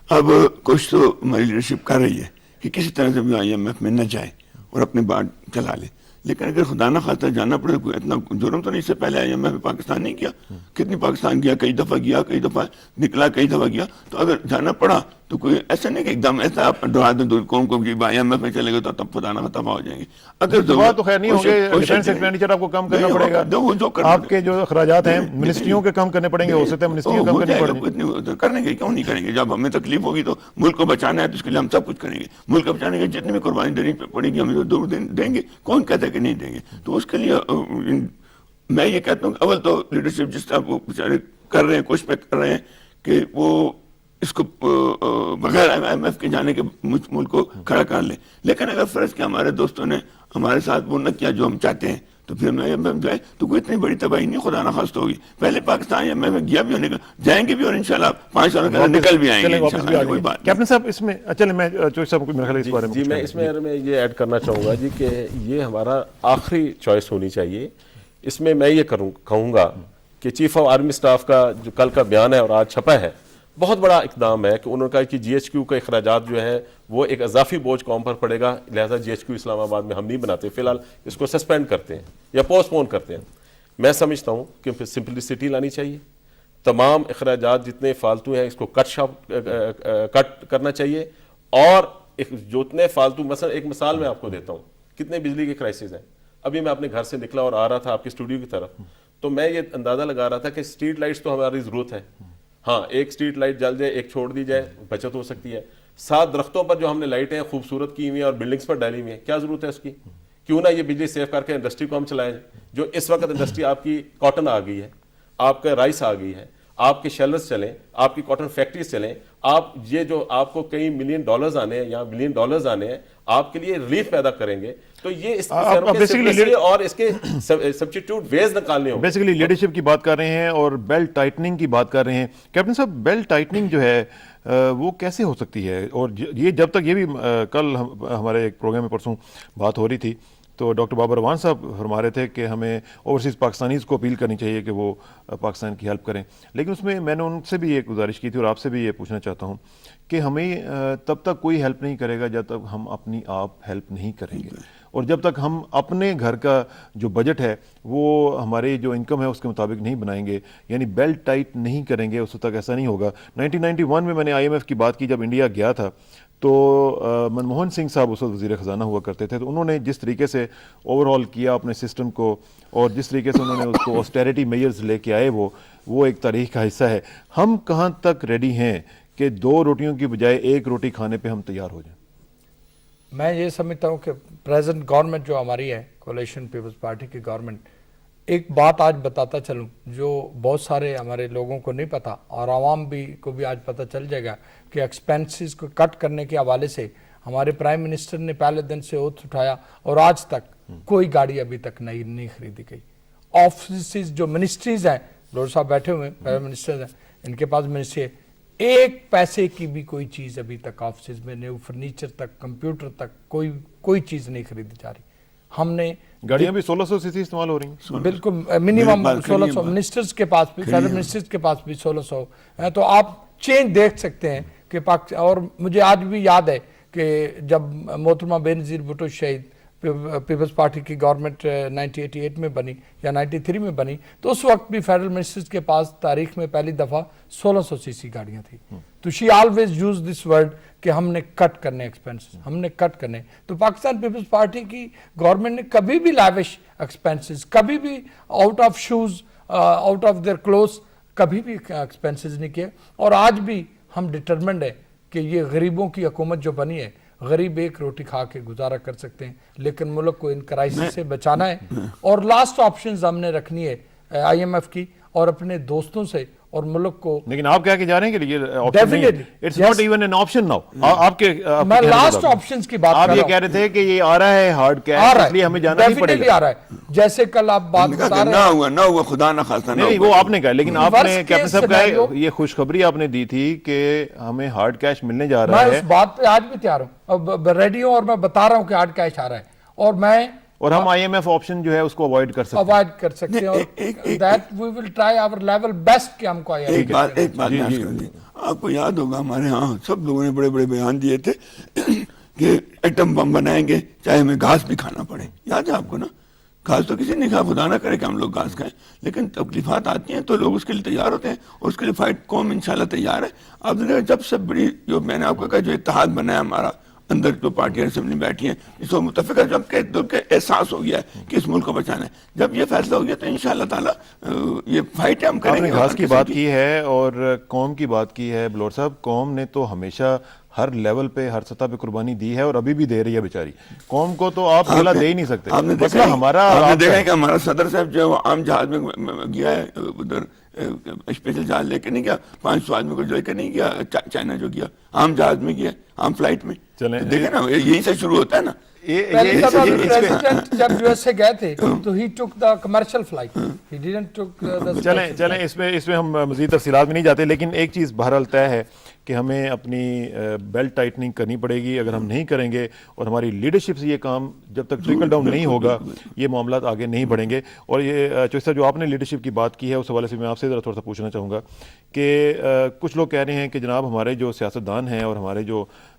اب کچھ تو ہماری لیڈرشپ کر رہی ہے کہ کسی طرح سے بھی IMF میں نہ جائے اور اپنی بات چلا لے, لیکن اگر خدا نہ خواستہ جانا پڑے, کوئی اتنا جرم تو نہیں. اس سے پہلے IMF میں پاکستان نہیں کیا, کتنی پاکستان گیا, کئی دفعہ گیا, کئی دفعہ نکلا, کئی دفعہ گیا. تو اگر جانا پڑا تو کوئی ایسا نہیں کہ ایک دم ایسا آپ ڈرا دیں قوم کو کہ IMF میں چلے گئے تو تب خدا نہ تباہ ہو جائیں گے. اگر تو خیر نہیں ہوں گے, ڈیفینس ایکسپینڈیچر آپ کو کم کرنا پڑے گا, آپ کے جو اخراجات ہیں منسٹریوں کے کم کرنے پڑیں گے, ہو سکتا ہے منسٹریوں کم کرنے پڑیں گے. کریں گے, کیوں نہیں کریں گے؟ جب ہمیں تکلیف ہوگی تو ملک کو بچانا ہے تو اس کے لیے ہم سب کچھ کریں گے. ملک کو بچانے کے جتنی بھی قربانی دینی پڑے گی ہمیں تو دور دیں گے. کون کہتا ہے کہ نہیں دیں گے؟ تو اس کے لیے میں یہ کہتا ہوں کہ اول تو لیڈرشپ جس طرح وہ بیچارے کر رہے ہیں, کوشش پہ کر رہے ہیں کہ وہ اس کو بغیر IMF کے جانے کے ملک کو کھڑا کر لیں. لیکن اگر فرض کہ ہمارے دوستوں نے ہمارے ساتھ وہ نہ کیا جو ہم چاہتے ہیں تو پھر IMF جائے تو کوئی اتنی بڑی تباہی نہیں خدا نہ خواستہ ہوگی. پہلے پاکستان IMF میں گیا بھی ہونے کا, جائیں گے بھی اور انشاءاللہ 5 سالوں کے اندر نکل بھی آئیں گے کوئی بات. کیپٹن صاحب اس میں چلیں میں چوہدری صاحب کو میرا خیال ہے اس بارے میں جی میں اس میں یہ ایڈ کرنا چاہوں گا جی کہ یہ ہمارا آخری چوائس ہونی چاہیے. اس میں یہ کہوں گا کہ چیف آف آرمی اسٹاف کا جو کل کا بیان ہے اور آج چھپا ہے بہت بڑا اقدام ہے کہ انہوں نے کہا کہ GHQ کا اخراجات جو ہے وہ ایک اضافی بوجھ قوم پر پڑے گا, لہذا GHQ اسلام آباد میں ہم نہیں بناتے, فی الحال اس کو سسپینڈ کرتے ہیں یا پوسٹ پون کرتے ہیں. میں سمجھتا ہوں کہ پھر سمپلسٹی لانی چاہیے, تمام اخراجات جتنے فالتو ہیں اس کو کٹ کرنا چاہیے, اور جتنے فالتو مثلا ایک مثال میں آپ کو دیتا ہوں, کتنے بجلی کے کرائسس ہیں. ابھی میں اپنے گھر سے نکلا اور آ رہا تھا آپ کے اسٹوڈیو کی طرف, تو میں یہ اندازہ لگا رہا تھا کہ اسٹریٹ لائٹس تو ہماری ضرورت ہے. ہاں, ایک اسٹریٹ لائٹ جل جائے, ایک چھوڑ دی جائے, بچت ہو سکتی ہے. 7 درختوں پر جو ہم نے لائٹیں خوبصورت کی ہوئی ہیں اور بلڈنگز پر ڈالی ہوئی ہیں, کیا ضرورت ہے اس کی؟ کیوں نہ یہ بجلی سیو کر کے انڈسٹری کو ہم چلائیں. جو اس وقت انڈسٹری آپ کی کاٹن آ گئی ہے, آپ کا رائس آ گئی ہے, آپ کے شیلرز چلیں, آپ کی کاٹن فیکٹریز چلیں, آپ یہ جو آپ کو کئی $1 ملین آنے ہیں یا $1 بلین آنے ہیں, آپ کے لیے ریلیف پیدا کریں گے. تو یہ اس اور اس کے سبسٹیٹیوٹ ویز نکالنے ہوں. بیسیکلی لیڈرشپ کی بات کر رہے ہیں اور بیلٹ ٹائٹننگ کی بات کر رہے ہیں. کیپٹن صاحب, بیلٹ ٹائٹننگ جو ہے وہ کیسے ہو سکتی ہے؟ اور یہ جب تک یہ بھی کل ہمارے ایک پروگرام میں پرسوں بات ہو رہی تھی تو ڈاکٹر بابر روان صاحب فرما رہے تھے کہ ہمیں اوورسیز پاکستانیز کو اپیل کرنی چاہیے کہ وہ پاکستان کی ہیلپ کریں. لیکن اس میں نے ان سے بھی ایک گزارش کی تھی اور آپ سے بھی یہ پوچھنا چاہتا ہوں کہ ہمیں تب تک کوئی ہیلپ نہیں کرے گا جب تک ہم اپنی آپ ہیلپ نہیں کریں گے, اور جب تک ہم اپنے گھر کا جو بجٹ ہے وہ ہمارے جو انکم ہے اس کے مطابق نہیں بنائیں گے, یعنی بیلٹ ٹائٹ نہیں کریں گے, اس وقت تک ایسا نہیں ہوگا. 1991 میں نے IMF کی بات کی, جب انڈیا گیا تھا تو منموہن سنگھ صاحب اس وقت وزیر خزانہ ہوا کرتے تھے, تو انہوں نے جس طریقے سے اوور ہال کیا اپنے سسٹم کو اور جس طریقے سے انہوں نے اس کو آسٹیریٹی میئرز لے کے آئے, وہ ایک تاریخ کا حصہ ہے. ہم کہاں تک ریڈی ہیں کہ 2 روٹیوں کی بجائے 1 روٹی کھانے پہ ہم تیار ہو جائیں؟ میں یہ سمجھتا ہوں کہ پریزنٹ گورنمنٹ جو ہماری ہے, کولیشن پیپلز پارٹی کی گورنمنٹ, ایک بات آج بتاتا چلوں جو بہت سارے ہمارے لوگوں کو نہیں پتا اور عوام کو بھی آج پتہ چل جائے گا کہ ایکسپینسز کو کٹ کرنے کے حوالے سے ہمارے پرائم منسٹر نے پہلے دن سے اوتھ اٹھایا اور آج تک کوئی گاڑی ابھی تک نہیں خریدی گئی. آفیسز جو منسٹریز ہیں, ڈاکٹر صاحب بیٹھے ہوئے ہیں, پرائم منسٹر ہیں, ان کے پاس منسٹری ہے, 1 پیسے کی بھی کوئی چیز ابھی تک آفسز میں نہیں, فرنیچر تک, کمپیوٹر تک کوئی چیز نہیں خریدی جا رہی. ہم نے گاڑیاں بھی 1600 cc استعمال ہو رہی ہیں, بالکل منیمم 1600 منسٹرز کے پاس بھی, فیڈرل منسٹرز کے پاس بھی 1600 ہیں. تو آپ چینج دیکھ سکتے ہیں کہ اور مجھے آج بھی یاد ہے کہ جب محترمہ بے نظیر بھٹو شہید پیپلز پارٹی کی گورنمنٹ 1988 میں بنی یا 93 میں بنی, تو اس وقت بھی فیڈرل منسٹرز کے پاس تاریخ میں پہلی دفعہ 1600 cc گاڑیاں تھیں. تو she always use this word کہ ہم نے کٹ کرنے ایکسپینسز, ہم نے کٹ کرنے. تو پاکستان پیپلز پارٹی کی گورنمنٹ نے کبھی بھی لیوش ایکسپینسز, کبھی بھی out of shows, out of their clothes کبھی بھی ایکسپینسز نہیں کیے, اور آج بھی ہم ڈٹرمنڈ ہے کہ یہ غریبوں کی حکومت جو بنی ہے, غریب ایک روٹی کھا کے گزارا کر سکتے ہیں, لیکن ملک کو ان کرائسس سے بچانا ہے. اور لاسٹ آپشنز ہم نے رکھنی ہے آئی ایم ایف کی اور اپنے دوستوں سے اور ملک کو. لیکن آپ کہہ کے جا رہے ہیں کہ یہ آپشن نہیں ہے, it's not even an option now. آپ کے میں لاسٹ آپشنز کی بات کر رہا ہوں. آپ یہ کہہ رہے تھے کہ یہ آ رہا ہے ہارڈ کیش, اس لیے ہمیں جانا نہیں پڑے گا. آ رہا ہے, جیسے کل آپ بات بتا رہے ہیں. نہ ہوا خدا نہ خاصا. نہیں وہ آپ نے کہا, لیکن آپ نے کیپٹن صاحب کہا یہ خوشخبری آپ نے دی تھی کہ ہمیں ہارڈ کیش ملنے جا رہا ہے. میں اس بات پہ آج بھی تیار ہوں, ریڈی ہوں, اور میں بتا رہا ہوں کہ ہارڈ کیش آ رہا ہے, اور ہم آئی ایم ایف آپشن جو ہے اس کو اوائڈ کر سکتے ہیں, اور that we will try our level best کہ ہم کو ایک بات آپ کو یاد ہوگا, ہمارے ہاں سب لوگوں نے بڑے بڑے بیان دیے تھے کہ ایٹم بم بنائیں گے چاہے ہمیں گھاس بھی کھانا پڑے. یاد ہے آپ کو نا؟ گھاس تو کسی نے کہا خدا نہ کرے کہ ہم لوگ گھاس کھائیں, لیکن تکلیفات آتی ہیں تو لوگ اس کے لیے تیار ہوتے ہیں, اور اس کے لیے فائٹ قوم انشاءاللہ تیار ہے. آپ نے جب سے بڑی جو میں نے آپ کو کہا جو اتحاد بنا ہے ہمارا اندر جو پارٹیاں اسمبلی میں بیٹھی ہیں اس کو متفق ہے, جب کہ دل کے احساس ہو گیا ہے کہ اس ملک کو بچانا ہے, جب یہ فیصلہ ہو گیا تو انشاءاللہ تعالیٰ یہ فائٹ ہم کریں گے. گھاس کی بات کی ہے اور قوم کی بات کی ہے بلور صاحب. قوم نے تو ہمیشہ ہر لیول پہ ہر سطح پہ قربانی دی ہے اور ابھی بھی دے رہی ہے بیچاری. قوم کو تو آپ کھلا دے ہی نہیں سکتے. آپ نے دیکھا ہے کہ ہمارا صدر صاحب جو ہے وہ عام جہاز میں گیا ہے, ادھر اسپیشل جہاز لے کے نہیں گیا, 500 آدمی کو لے کے نہیں گیا چائنا جو گیا, عام جہاز میں گیا, عام فلائٹ میں. دیکھیں نا یہیں سے شروع ہوتا ہے نا. پریزیڈنٹ جب یو ایس سے گئے تھے تو he took the commercial flight, he didn't took the. چلیں اس میں ہم مزید تفصیلات میں نہیں جاتے, لیکن ایک چیز بہرحال طے ہے کہ ہمیں اپنی بیلٹ ٹائٹننگ کرنی پڑے گی. اگر ہم نہیں کریں گے اور ہماری لیڈرشپ سے یہ کام جب تک ٹرکل ڈاؤن نہیں ہوگا یہ معاملات آگے نہیں بڑھیں گے. اور یہ چوہدری جو آپ نے لیڈرشپ کی بات کی ہے اس حوالے سے میں آپ سے ذرا تھوڑا سا پوچھنا چاہوں گا کہ کچھ لوگ کہہ رہے ہیں کہ جناب ہمارے جو سیاستدان ہیں اور ہمارے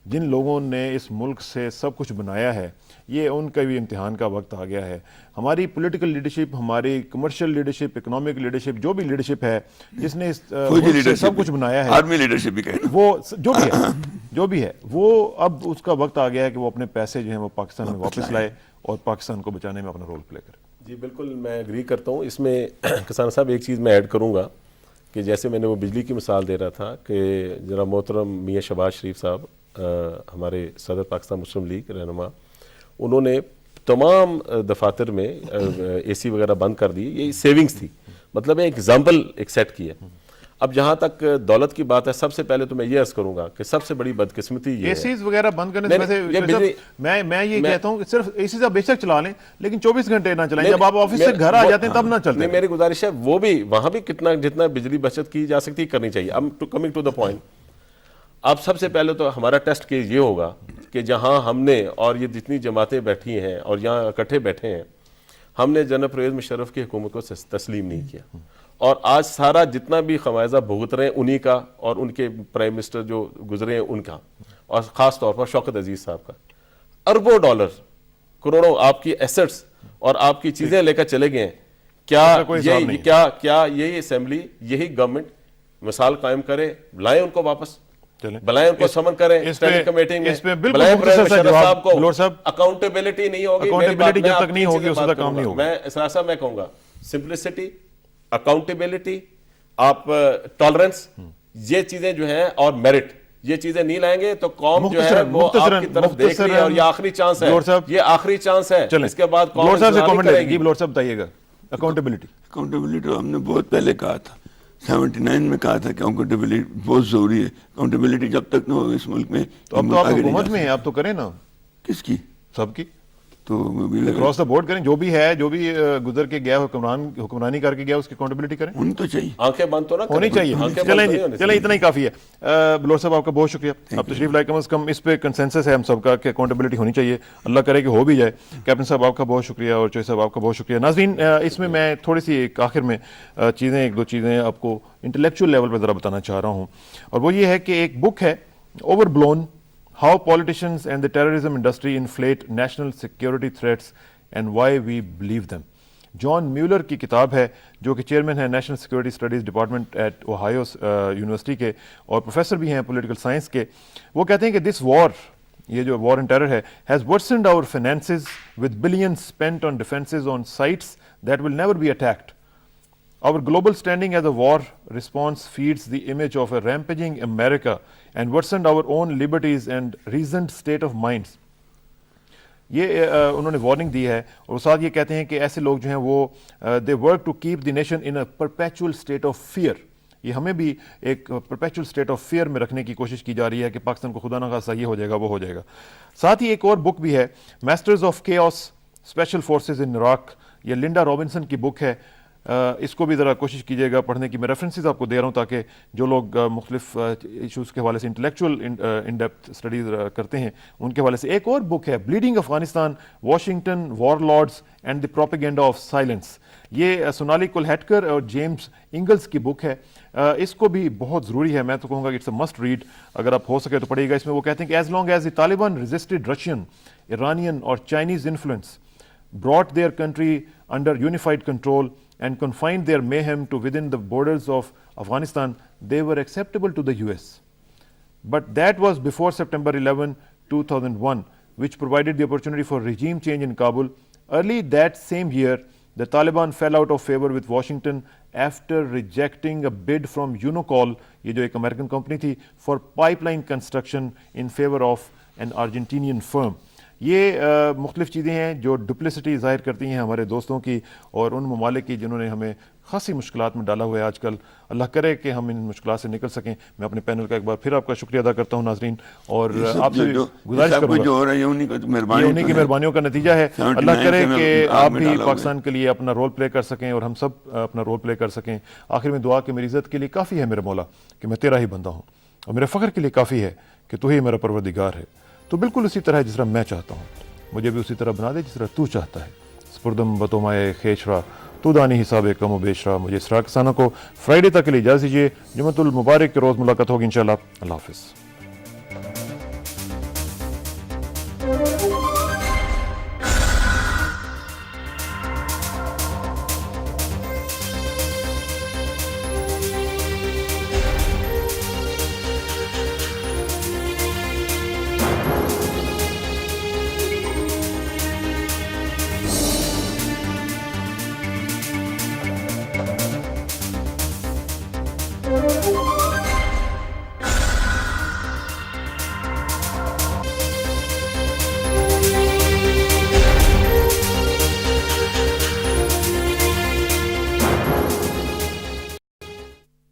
جن لوگوں نے اس ملک سے سب کچھ بنایا ہے یہ ان کا بھی امتحان کا وقت آ گیا ہے. ہماری پولیٹیکل لیڈرشپ, ہماری کمرشل لیڈرشپ, اکنامک لیڈرشپ, جو بھی لیڈرشپ ہے جس نے سب کچھ بنایا ہے, آرمی لیڈرشپ بھی کہیں وہ جو بھی ہے وہ اب اس کا وقت آ گیا ہے کہ وہ اپنے پیسے جو ہیں وہ پاکستان میں واپس لائے اور پاکستان کو بچانے میں اپنا رول پلے کرے. جی بالکل میں ایگری کرتا ہوں. اس میں کسان صاحب ایک چیز میں ایڈ کروں گا کہ جیسے میں نے وہ بجلی کی مثال دے رہا تھا کہ جناب محترم میاں شہباز شریف صاحب ہمارے صدر پاکستان مسلم لیگ رہنما, انہوں نے تمام دفاتر میں اے سی وغیرہ بند کر دی. یہ سیونگز تھی, مطلب ایک ایگزامپل ایک سیٹ کی ہے. اب جہاں تک دولت کی بات ہے, سب سے پہلے تو میں یہ عرض کروں گا کہ سب سے بڑی بدقسمتی یہ ہے اے سیز وغیرہ بند کرنے سے میں یہ کہتا ہوں کہ صرف اے سیز آپ بے شک چلا لیں لیکن 24 گھنٹے نہ چلائیں. جب آپ آفس سے گھر آ جاتے ہیں تب نہ چلتے. میری گزارش ہے وہ بھی وہاں بھی جتنا بجلی بچت کی جا سکتی کرنی چاہیے. اب کمنگ ٹو دا پوائنٹ, اب سب سے پہلے تو ہمارا ٹیسٹ کیس یہ ہوگا کہ جہاں ہم نے اور یہ جتنی جماعتیں بیٹھی ہیں اور یہاں اکٹھے بیٹھے ہیں, ہم نے جنرل پرویز مشرف کی حکومت کو تسلیم نہیں کیا, اور آج سارا جتنا بھی خمیازہ بھگت رہے ہیں انہی کا اور ان کے پرائم منسٹر جو گزرے ہیں ان کا, اور خاص طور پر شوکت عزیز صاحب کا. اربوں ڈالر کروڑوں آپ کی ایسٹس اور آپ کی چیزیں لے کر چلے گئے ہیں. کیا یہی اسمبلی یہی گورنمنٹ مثال قائم کرے, لائیں ان کو واپس, بلائیں ان کو سمن کریں اسٹینڈنگ کمیٹی میں, بلائیں صاحب کو. اکاؤنٹیبلٹی نہیں ہوگی, اکاؤنٹیبلٹی جب تک نہیں ہوگی اس کا کام نہیں ہوگا. میں اسرار صاحب میں کہوں گا سمپلسٹی, اکاؤنٹیبلٹی, آپ ٹالرنس, یہ چیزیں جو ہیں, اور میرٹ, یہ چیزیں نہیں لائیں گے تو قوم جو ہے وہ آپ کی طرف دیکھ رہی ہے, اور یہ آخری چانس ہے, یہ آخری چانس ہے. اس کے بعد قوم صاحب بتائیے گا اکاؤنٹیبلٹی تو ہم نے بہت پہلے کہا تھا, 79 میں کہا تھا کہ اکاؤنٹیبلٹی بہت ضروری ہے. اکاؤنٹیبلٹی جب تک نہ ہو اس ملک میں تو اب تو آپ حکومت میں ہیں, آپ تو کریں نا. کس کی؟ سب کی. تو اکراس دا بورڈ کریں, جو بھی ہے, جو بھی گزر کے گیا حکمرانی کر کے گیا اس کی اکاؤنٹیبلٹی کریں. ہونی تو چاہیے, آنکھیں بند تو نہ ہونی چاہیے. چلیں اتنا ہی کافی ہے. بلور صاحب آپ کا بہت شکریہ, آپ تشریف لائے. کم از کم اس پہ کنسنسس ہے ہم سب کا کہ اکاؤنٹیبلٹی ہونی چاہیے, اللہ کرے کہ ہو بھی جائے. کیپٹن صاحب آپ کا بہت شکریہ اور چوہدری صاحب آپ کا بہت شکریہ. ناظرین اس میں تھوڑی سی ایک آخر میں ایک دو چیزیں آپ کو انٹلیکچوئل لیول پہ ذرا بتانا چاہ رہا ہوں, اور وہ یہ ہے کہ ایک بک ہے overblown, how politicians and the terrorism industry inflate national security threats and why we believe them. John Mueller کی کتاب ہے جو کہ چیئرمین ہے national security studies department at Ohio University کے اور پروفیسر بھی ہیں پولیٹیکل سائنس کے. وہ کہتے ہیں کہ دس وار, یہ جو وار اینڈ ٹیرر ہے, has worsened our finances with billions spent on defences on sites that will never be attacked. Our global standing as a war response feeds the image of a rampaging America and worsened our own liberties and reasoned state of minds. یہ انہوں نے وارننگ دی ہے اور ساتھ یہ کہتے ہیں کہ ایسے لوگ جو ہیں وہ they work to keep the nation in a perpetual state of fear. یہ ہمیں بھی ایک پرپیچول اسٹیٹ آف فیئر میں رکھنے کی کوشش کی جا رہی ہے کہ پاکستان کو خدا نہ خواستہ یہ ہو جائے گا وہ ہو جائے گا. ساتھ ہی ایک اور بک بھی ہے masters of chaos special forces in Iraq, یہ لنڈا رابنسن کی بک ہے. اس کو بھی ذرا کوشش کیجیے گا پڑھنے کی. میں ریفرنسز آپ کو دے رہا ہوں تاکہ جو لوگ مختلف ایشوز کے حوالے سے انٹلیکچوئل ان ڈیپتھ اسٹڈیز کرتے ہیں ان کے حوالے سے. ایک اور بک ہے bleeding Afghanistan, Washington warlords and the propaganda of silence. یہ سونالی کولہیٹکر اور جیمز انگلز کی بک ہے. اس کو بھی بہت ضروری ہے, میں تو کہوں گا کہ اٹس اے مسٹ ریڈ, اگر آپ ہو سکے تو پڑھیے گا. اس میں وہ کہتے ہیں کہ as long as the Taliban resisted Russian, Iranian اور Chinese influence brought their country under unified control and confined their mayhem to within the borders of Afghanistan, they were acceptable to the US. But that was before September 11, 2001, which provided the opportunity for regime change in Kabul. Early that same year, the Taliban fell out of favor with Washington after rejecting a bid from Unocal, یہ جو ایک امریکن کمپنی تھی, for pipeline construction in favor of an Argentinian firm. یہ مختلف چیزیں ہیں جو ڈپلیسٹی ظاہر کرتی ہیں ہمارے دوستوں کی اور ان ممالک کی جنہوں نے ہمیں خاصی مشکلات میں ڈالا ہوا ہے آج کل. اللہ کرے کہ ہم ان مشکلات سے نکل سکیں. میں اپنے پینل کا ایک بار پھر آپ کا شکریہ ادا کرتا ہوں ناظرین, اور آپ سے گزارش کروں گا, یہ انہی کی مہربانیوں کا نتیجہ ہے. اللہ کرے کہ آپ بھی پاکستان کے لیے اپنا رول پلے کر سکیں اور ہم سب اپنا رول پلے کر سکیں. آخر میں دعا کہ میری عزت کے لیے کافی ہے میرے مولا کہ میں تیرا ہی بندہ ہوں, اور میرے فخر کے لیے کافی ہے کہ تو ہی میرا پروردگار ہے. تو بالکل اسی طرح جس طرح میں چاہتا ہوں مجھے بھی اسی طرح بنا دے جس طرح تو چاہتا ہے. سپردم بتومائے خیشرا تو دانی حساب کم و بیشرا. مجھے اسرار کسانوں کو فرائیڈے تک کے لیے اجازت دیجیے. جمعۃ المبارک کے روز ملاقات ہوگی انشاءاللہ. اللہ حافظ.